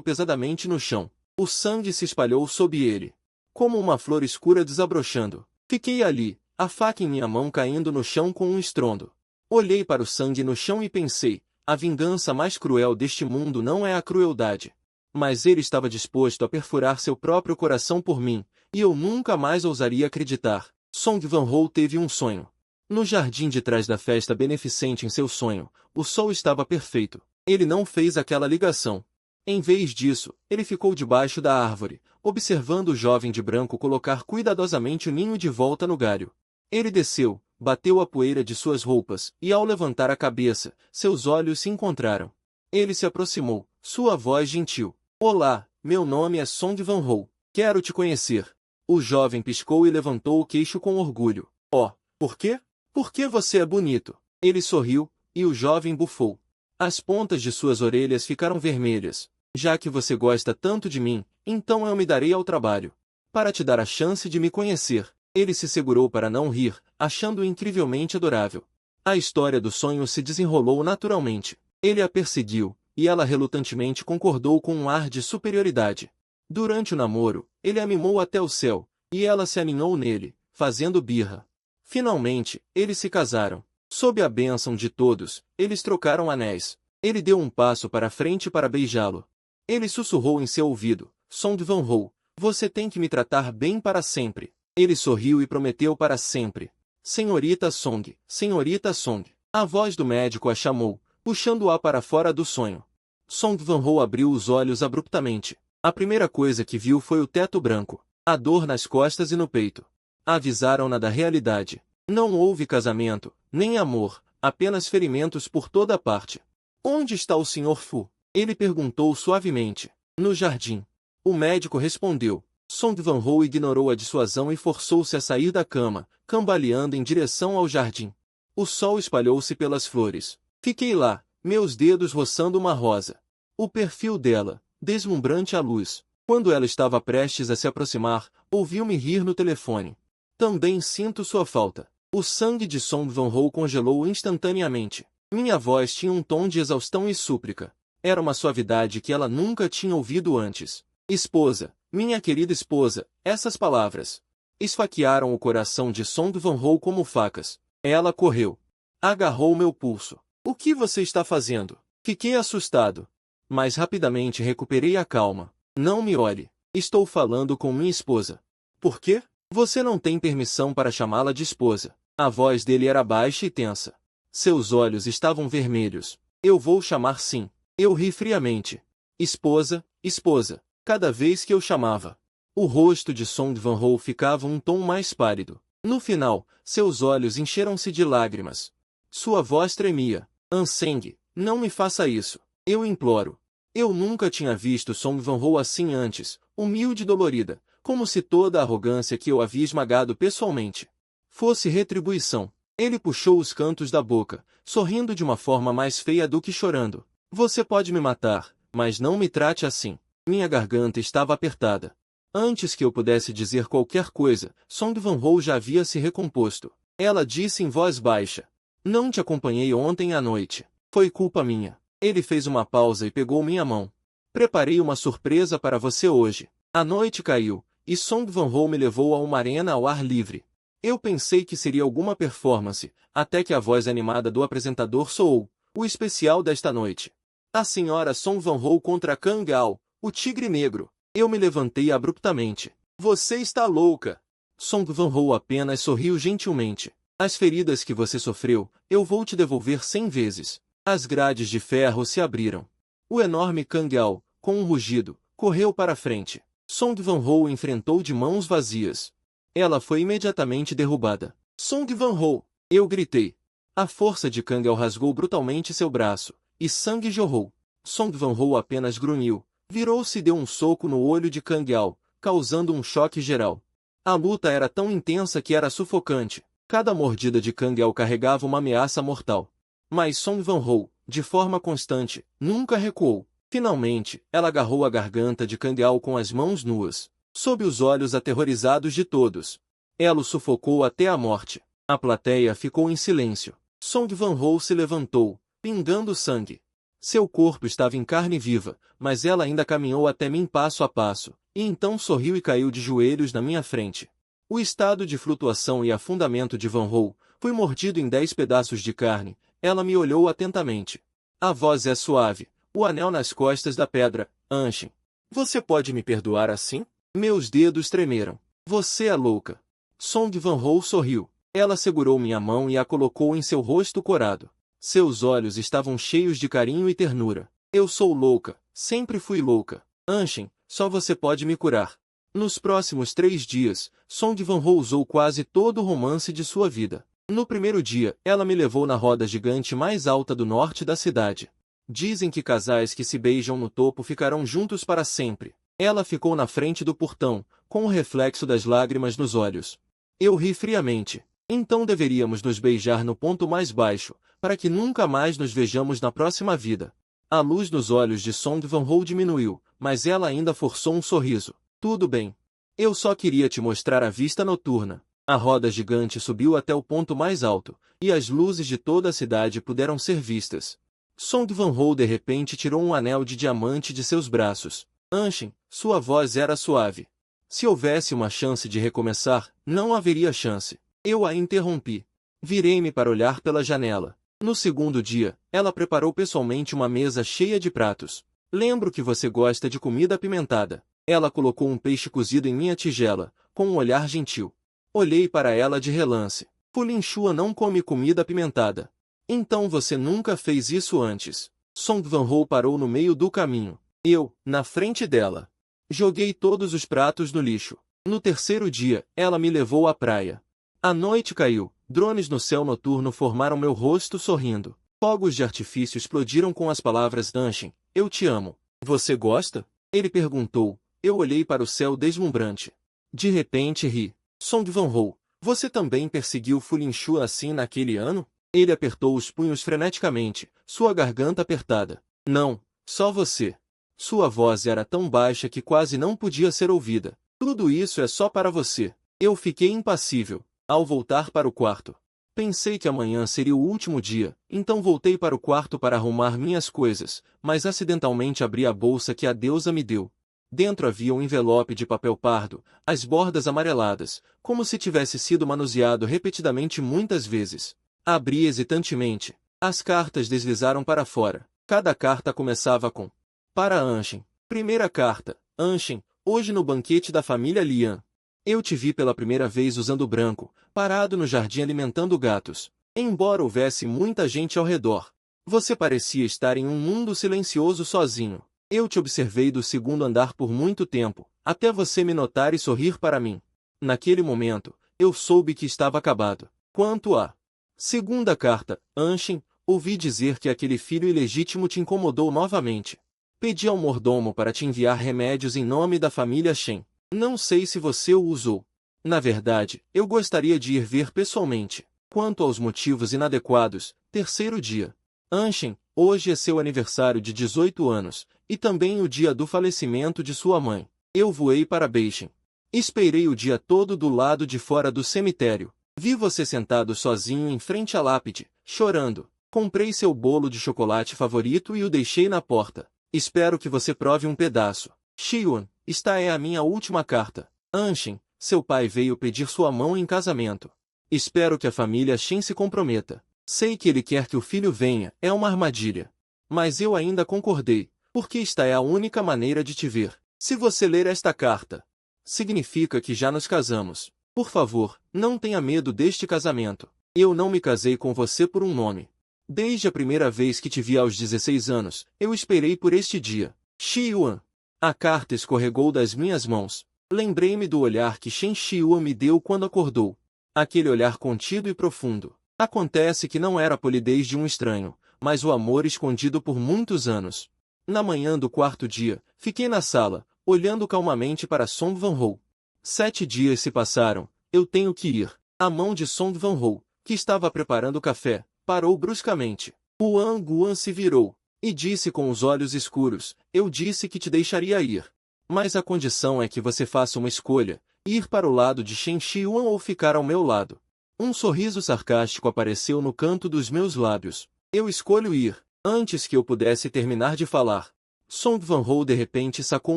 pesadamente no chão. O sangue se espalhou sob ele, como uma flor escura desabrochando. Fiquei ali, a faca em minha mão caindo no chão com um estrondo. Olhei para o sangue no chão e pensei, a vingança mais cruel deste mundo não é a crueldade. Mas ele estava disposto a perfurar seu próprio coração por mim, e eu nunca mais ousaria acreditar. Song Van-ho teve um sonho. No jardim de trás da festa beneficente em seu sonho, o sol estava perfeito. Ele não fez aquela ligação. Em vez disso, ele ficou debaixo da árvore, observando o jovem de branco colocar cuidadosamente o ninho de volta no galho. Ele desceu, bateu a poeira de suas roupas, e ao levantar a cabeça, seus olhos se encontraram. Ele se aproximou, sua voz gentil. Olá, meu nome é Song Van-ho. Quero te conhecer. O jovem piscou e levantou o queixo com orgulho. Oh, por quê? Porque você é bonito. Ele sorriu, e o jovem bufou. As pontas de suas orelhas ficaram vermelhas. Já que você gosta tanto de mim, então eu me darei ao trabalho. Para te dar a chance de me conhecer. Ele se segurou para não rir, achando-o incrivelmente adorável. A história do sonho se desenrolou naturalmente. Ele a perseguiu, e ela relutantemente concordou com um ar de superioridade. Durante o namoro, ele a mimou até o céu, e ela se aninhou nele, fazendo birra. Finalmente, eles se casaram. Sob a bênção de todos, eles trocaram anéis. Ele deu um passo para frente para beijá-lo. Ele sussurrou em seu ouvido, Song Van-ho, você tem que me tratar bem para sempre. Ele sorriu e prometeu para sempre. Senhorita Song, Senhorita Song. A voz do médico a chamou, puxando-a para fora do sonho. Song Van-ho abriu os olhos abruptamente. A primeira coisa que viu foi o teto branco, a dor nas costas e no peito. Avisaram-na da realidade. Não houve casamento, nem amor, apenas ferimentos por toda parte. Onde está o Sr. Fu? Ele perguntou suavemente. No jardim. O médico respondeu. Song Van-ho ignorou a dissuasão e forçou-se a sair da cama, cambaleando em direção ao jardim. O sol espalhou-se pelas flores. Fiquei lá, meus dedos roçando uma rosa. O perfil dela, deslumbrante à luz. Quando ela estava prestes a se aproximar, ouviu-me rir no telefone. Também sinto sua falta. O sangue de Song Van-ho congelou instantaneamente. Minha voz tinha um tom de exaustão e súplica. Era uma suavidade que ela nunca tinha ouvido antes. Esposa, minha querida esposa, essas palavras esfaquearam o coração de Song Van-ho como facas. Ela correu. Agarrou meu pulso. O que você está fazendo? Fiquei assustado. Mas rapidamente recuperei a calma. Não me olhe. Estou falando com minha esposa. Por quê? Você não tem permissão para chamá-la de esposa. A voz dele era baixa e tensa. Seus olhos estavam vermelhos. Eu vou chamar sim. Eu ri friamente. Esposa, esposa. Cada vez que eu chamava. O rosto de Song Van-ho ficava um tom mais pálido. No final, seus olhos encheram-se de lágrimas. Sua voz tremia. Anseng, não me faça isso. Eu imploro. Eu nunca tinha visto Song Van-ho assim antes, humilde e dolorida, como se toda a arrogância que eu havia esmagado pessoalmente fosse retribuição. Ele puxou os cantos da boca, sorrindo de uma forma mais feia do que chorando. Você pode me matar, mas não me trate assim. Minha garganta estava apertada. Antes que eu pudesse dizer qualquer coisa, Song Van-ho já havia se recomposto. Ela disse em voz baixa. Não te acompanhei ontem à noite. Foi culpa minha. Ele fez uma pausa e pegou minha mão. Preparei uma surpresa para você hoje. A noite caiu, e Song Van-ho me levou a uma arena ao ar livre. Eu pensei que seria alguma performance, até que a voz animada do apresentador soou. O especial desta noite. A senhora Song Van-ho contra Kang Ao, o tigre negro. Eu me levantei abruptamente. Você está louca! Song Van-ho apenas sorriu gentilmente. As feridas que você sofreu, eu vou te devolver 100 vezes. As grades de ferro se abriram. O enorme Kang Ao, com um rugido, correu para a frente. Song Van-ho enfrentou de mãos vazias. Ela foi imediatamente derrubada. Song Van-ho! Eu gritei. A força de Kang Ao rasgou brutalmente seu braço, e sangue jorrou. Song Van-ho apenas grunhiu, virou-se e deu um soco no olho de Kang Ao, causando um choque geral. A luta era tão intensa que era sufocante. Cada mordida de Kang Ao carregava uma ameaça mortal. Mas Song Van-ho, de forma constante, nunca recuou. Finalmente, ela agarrou a garganta de Kang Ao com as mãos nuas, sob os olhos aterrorizados de todos. Ela o sufocou até a morte. A plateia ficou em silêncio. Song Van-ho se levantou, pingando sangue. Seu corpo estava em carne viva, mas ela ainda caminhou até mim passo a passo, e então sorriu e caiu de joelhos na minha frente. O estado de flutuação e afundamento de Van-ho foi mordido em 10 pedaços de carne. Ela me olhou atentamente. A voz é suave, o anel nas costas da pedra, Anshin. Você pode me perdoar assim? Meus dedos tremeram. Você é louca. Song Van-ho sorriu. Ela segurou minha mão e a colocou em seu rosto corado. Seus olhos estavam cheios de carinho e ternura. Eu sou louca, sempre fui louca. Anshin, só você pode me curar. Nos próximos 3 dias, Song Van-ho usou quase todo o romance de sua vida. No primeiro dia, ela me levou na roda gigante mais alta do norte da cidade. Dizem que casais que se beijam no topo ficarão juntos para sempre. Ela ficou na frente do portão, com o reflexo das lágrimas nos olhos. Eu ri friamente. Então deveríamos nos beijar no ponto mais baixo, para que nunca mais nos vejamos na próxima vida. A luz nos olhos de Song Van-ho diminuiu, mas ela ainda forçou um sorriso. Tudo bem. Eu só queria te mostrar a vista noturna. A roda gigante subiu até o ponto mais alto, e as luzes de toda a cidade puderam ser vistas. Song Van-ho de repente tirou um anel de diamante de seus braços. Anshin, sua voz era suave. Se houvesse uma chance de recomeçar, não haveria chance. Eu a interrompi. Virei-me para olhar pela janela. No segundo dia, ela preparou pessoalmente uma mesa cheia de pratos. Lembro que você gosta de comida apimentada. Ela colocou um peixe cozido em minha tigela, com um olhar gentil. Olhei para ela de relance. Fu Lin-chua não come comida apimentada. Então você nunca fez isso antes. Song Van-ho parou no meio do caminho. Eu, na frente dela. Joguei todos os pratos no lixo. No terceiro dia, ela me levou à praia. A noite caiu. Drones no céu noturno formaram meu rosto sorrindo. Fogos de artifício explodiram com as palavras Anshin, eu te amo. Você gosta? Ele perguntou. Eu olhei para o céu deslumbrante. De repente ri. Song Van-ho, você também perseguiu Fu Lin-chua assim naquele ano? Ele apertou os punhos freneticamente, sua garganta apertada. Não, só você. Sua voz era tão baixa que quase não podia ser ouvida. Tudo isso é só para você. Eu fiquei impassível. Ao voltar para o quarto, pensei que amanhã seria o último dia, então voltei para o quarto para arrumar minhas coisas, mas acidentalmente abri a bolsa que a deusa me deu. Dentro havia um envelope de papel pardo, as bordas amareladas, como se tivesse sido manuseado repetidamente muitas vezes. Abri hesitantemente. As cartas deslizaram para fora. Cada carta começava com: para Anshin. Primeira carta. Anshin, hoje no banquete da família Lian. Eu te vi pela primeira vez usando branco, parado no jardim alimentando gatos. Embora houvesse muita gente ao redor, você parecia estar em um mundo silencioso sozinho. Eu te observei do segundo andar por muito tempo, até você me notar e sorrir para mim. Naquele momento, eu soube que estava acabado. Quanto à segunda carta, Anshin, ouvi dizer que aquele filho ilegítimo te incomodou novamente. Pedi ao mordomo para te enviar remédios em nome da família Shen. Não sei se você o usou. Na verdade, eu gostaria de ir ver pessoalmente. Quanto aos motivos inadequados, terceiro dia. Anshin, hoje é seu aniversário de 18 anos, e também o dia do falecimento de sua mãe. Eu voei para Beijing. Esperei o dia todo do lado de fora do cemitério. Vi você sentado sozinho em frente à lápide, chorando. Comprei seu bolo de chocolate favorito e o deixei na porta. Espero que você prove um pedaço. Xion, esta é a minha última carta. Anshin, seu pai veio pedir sua mão em casamento. Espero que a família Shen se comprometa. Sei que ele quer que o filho venha, é uma armadilha. Mas eu ainda concordei, porque esta é a única maneira de te ver. Se você ler esta carta, significa que já nos casamos. Por favor, não tenha medo deste casamento. Eu não me casei com você por um nome. Desde a primeira vez que te vi aos 16 anos, eu esperei por este dia. Xiuan. A carta escorregou das minhas mãos. Lembrei-me do olhar que Shen Xiuan me deu quando acordou. Aquele olhar contido e profundo. Acontece que não era a polidez de um estranho, mas o amor escondido por muitos anos. Na manhã do quarto dia, fiquei na sala, olhando calmamente para Song Van-ho. 7 dias se passaram, eu tenho que ir. A mão de Song Van-ho, que estava preparando café, parou bruscamente. Huang Guan se virou e disse com os olhos escuros: eu disse que te deixaria ir. Mas a condição é que você faça uma escolha, ir para o lado de Shen Xiuan ou ficar ao meu lado. Um sorriso sarcástico apareceu no canto dos meus lábios. Eu escolho ir, antes que eu pudesse terminar de falar. Song Van-ho de repente sacou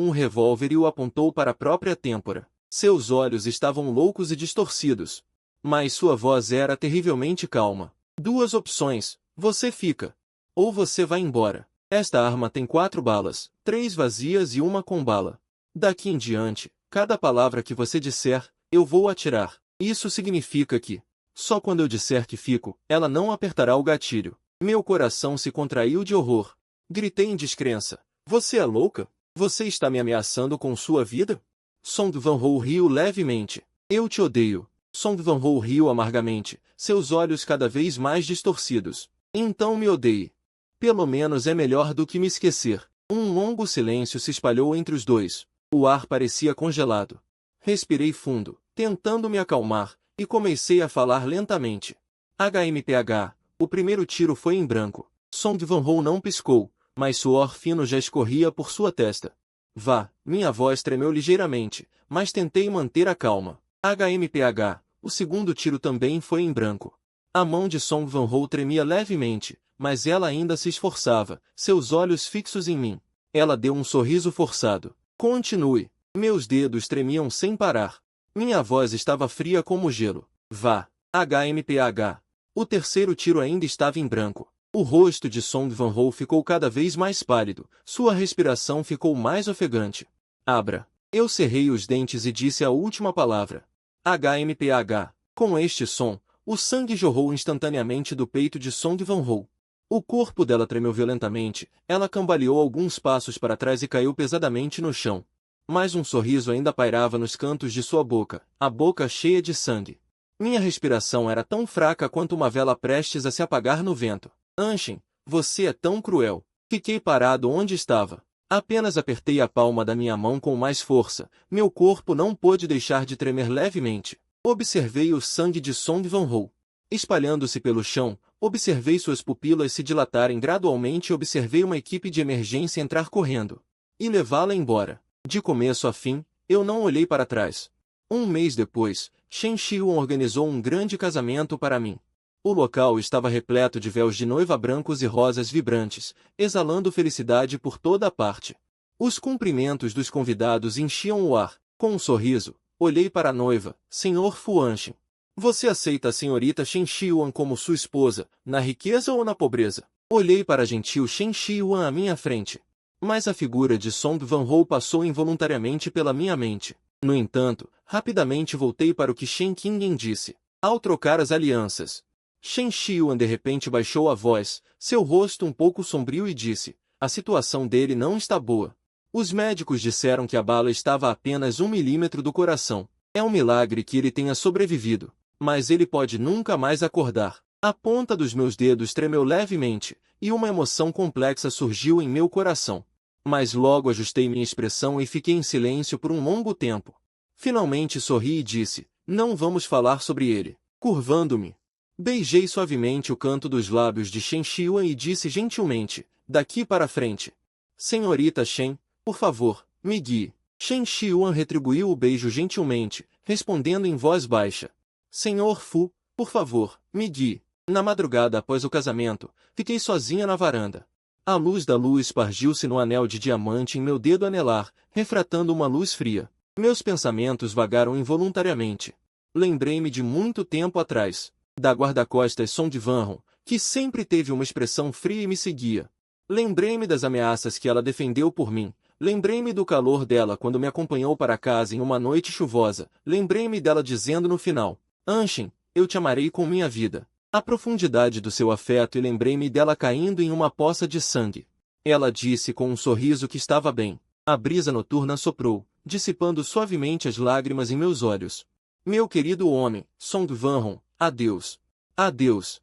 um revólver e o apontou para a própria têmpora. Seus olhos estavam loucos e distorcidos. Mas sua voz era terrivelmente calma. 2 opções, você fica. Ou você vai embora. Esta arma tem 4 balas, 3 vazias e 1 com bala. Daqui em diante, cada palavra que você disser, eu vou atirar. Isso significa que, só quando eu disser que fico, ela não apertará o gatilho. Meu coração se contraiu de horror. Gritei em descrença. Você é louca? Você está me ameaçando com sua vida? Song Van-ho riu levemente. Eu te odeio. Song Van-ho riu amargamente, seus olhos cada vez mais distorcidos. Então me odeie. Pelo menos é melhor do que me esquecer. Um longo silêncio se espalhou entre os dois. O ar parecia congelado. Respirei fundo, tentando me acalmar, e comecei a falar lentamente. HMPH, o primeiro tiro foi em branco. Song Van-ho não piscou, mas suor fino já escorria por sua testa. Vá, minha voz tremeu ligeiramente, mas tentei manter a calma. HMPH, o segundo tiro também foi em branco. A mão de Song Van-ho tremia levemente, mas ela ainda se esforçava, seus olhos fixos em mim. Ela deu um sorriso forçado. Continue. Meus dedos tremiam sem parar. Minha voz estava fria como gelo. Vá. HMPH. O terceiro tiro ainda estava em branco. O rosto de Song Van-ho ficou cada vez mais pálido, sua respiração ficou mais ofegante. Abra. Eu cerrei os dentes e disse a última palavra. HMPH. Com este som, o sangue jorrou instantaneamente do peito de Song Van-ho. O corpo dela tremeu violentamente, ela cambaleou alguns passos para trás e caiu pesadamente no chão. Mas um sorriso ainda pairava nos cantos de sua boca, a boca cheia de sangue. Minha respiração era tão fraca quanto uma vela prestes a se apagar no vento. Anshin, você é tão cruel. Fiquei parado onde estava. Apenas apertei a palma da minha mão com mais força, meu corpo não pôde deixar de tremer levemente. Observei o sangue de Song Van-ho espalhando-se pelo chão, observei suas pupilas se dilatarem gradualmente e observei uma equipe de emergência entrar correndo. e levá-la embora. De começo a fim, eu não olhei para trás. Um mês depois, Shen Xiuan organizou um grande casamento para mim. O local estava repleto de véus de noiva brancos e rosas vibrantes, exalando felicidade por toda a parte. Os cumprimentos dos convidados enchiam o ar. Com um sorriso, olhei para a noiva, Senhor Fu Anxin. Você aceita a senhorita Shen Xiuan como sua esposa, na riqueza ou na pobreza? Olhei para a gentil Shen Xiuan à minha frente. Mas a figura de Song Vanhou passou involuntariamente pela minha mente. No entanto, rapidamente voltei para o que Shen Qingyan disse. Ao trocar as alianças, Shen Xiuan de repente baixou a voz, seu rosto um pouco sombrio e disse, a situação dele não está boa. Os médicos disseram que a bala estava a apenas 1 milímetro do coração. É um milagre que ele tenha sobrevivido. Mas ele pode nunca mais acordar. A ponta dos meus dedos tremeu levemente, e uma emoção complexa surgiu em meu coração. Mas logo ajustei minha expressão e fiquei em silêncio por um longo tempo. Finalmente sorri e disse, não vamos falar sobre ele. Curvando-me, beijei suavemente o canto dos lábios de Shen Xiuan e disse gentilmente, daqui para frente. Senhorita Shen, por favor, me guie. Shen Xiuan retribuiu o beijo gentilmente, respondendo em voz baixa. Senhor Fu, por favor, me guie. Na madrugada após o casamento, fiquei sozinha na varanda. A luz da lua espargiu-se no anel de diamante em meu dedo anelar, refratando uma luz fria. Meus pensamentos vagaram involuntariamente. Lembrei-me de muito tempo atrás, da guarda-costas Song Vanhou, que sempre teve uma expressão fria e me seguia. Lembrei-me das ameaças que ela defendeu por mim. Lembrei-me do calor dela quando me acompanhou para casa em uma noite chuvosa. Lembrei-me dela dizendo no final, Anshin, eu te amarei com minha vida. A profundidade do seu afeto e lembrei-me dela caindo em uma poça de sangue. Ela disse com um sorriso que estava bem. A brisa noturna soprou, dissipando suavemente as lágrimas em meus olhos. Meu querido homem, Song Vanhou, adeus. Adeus.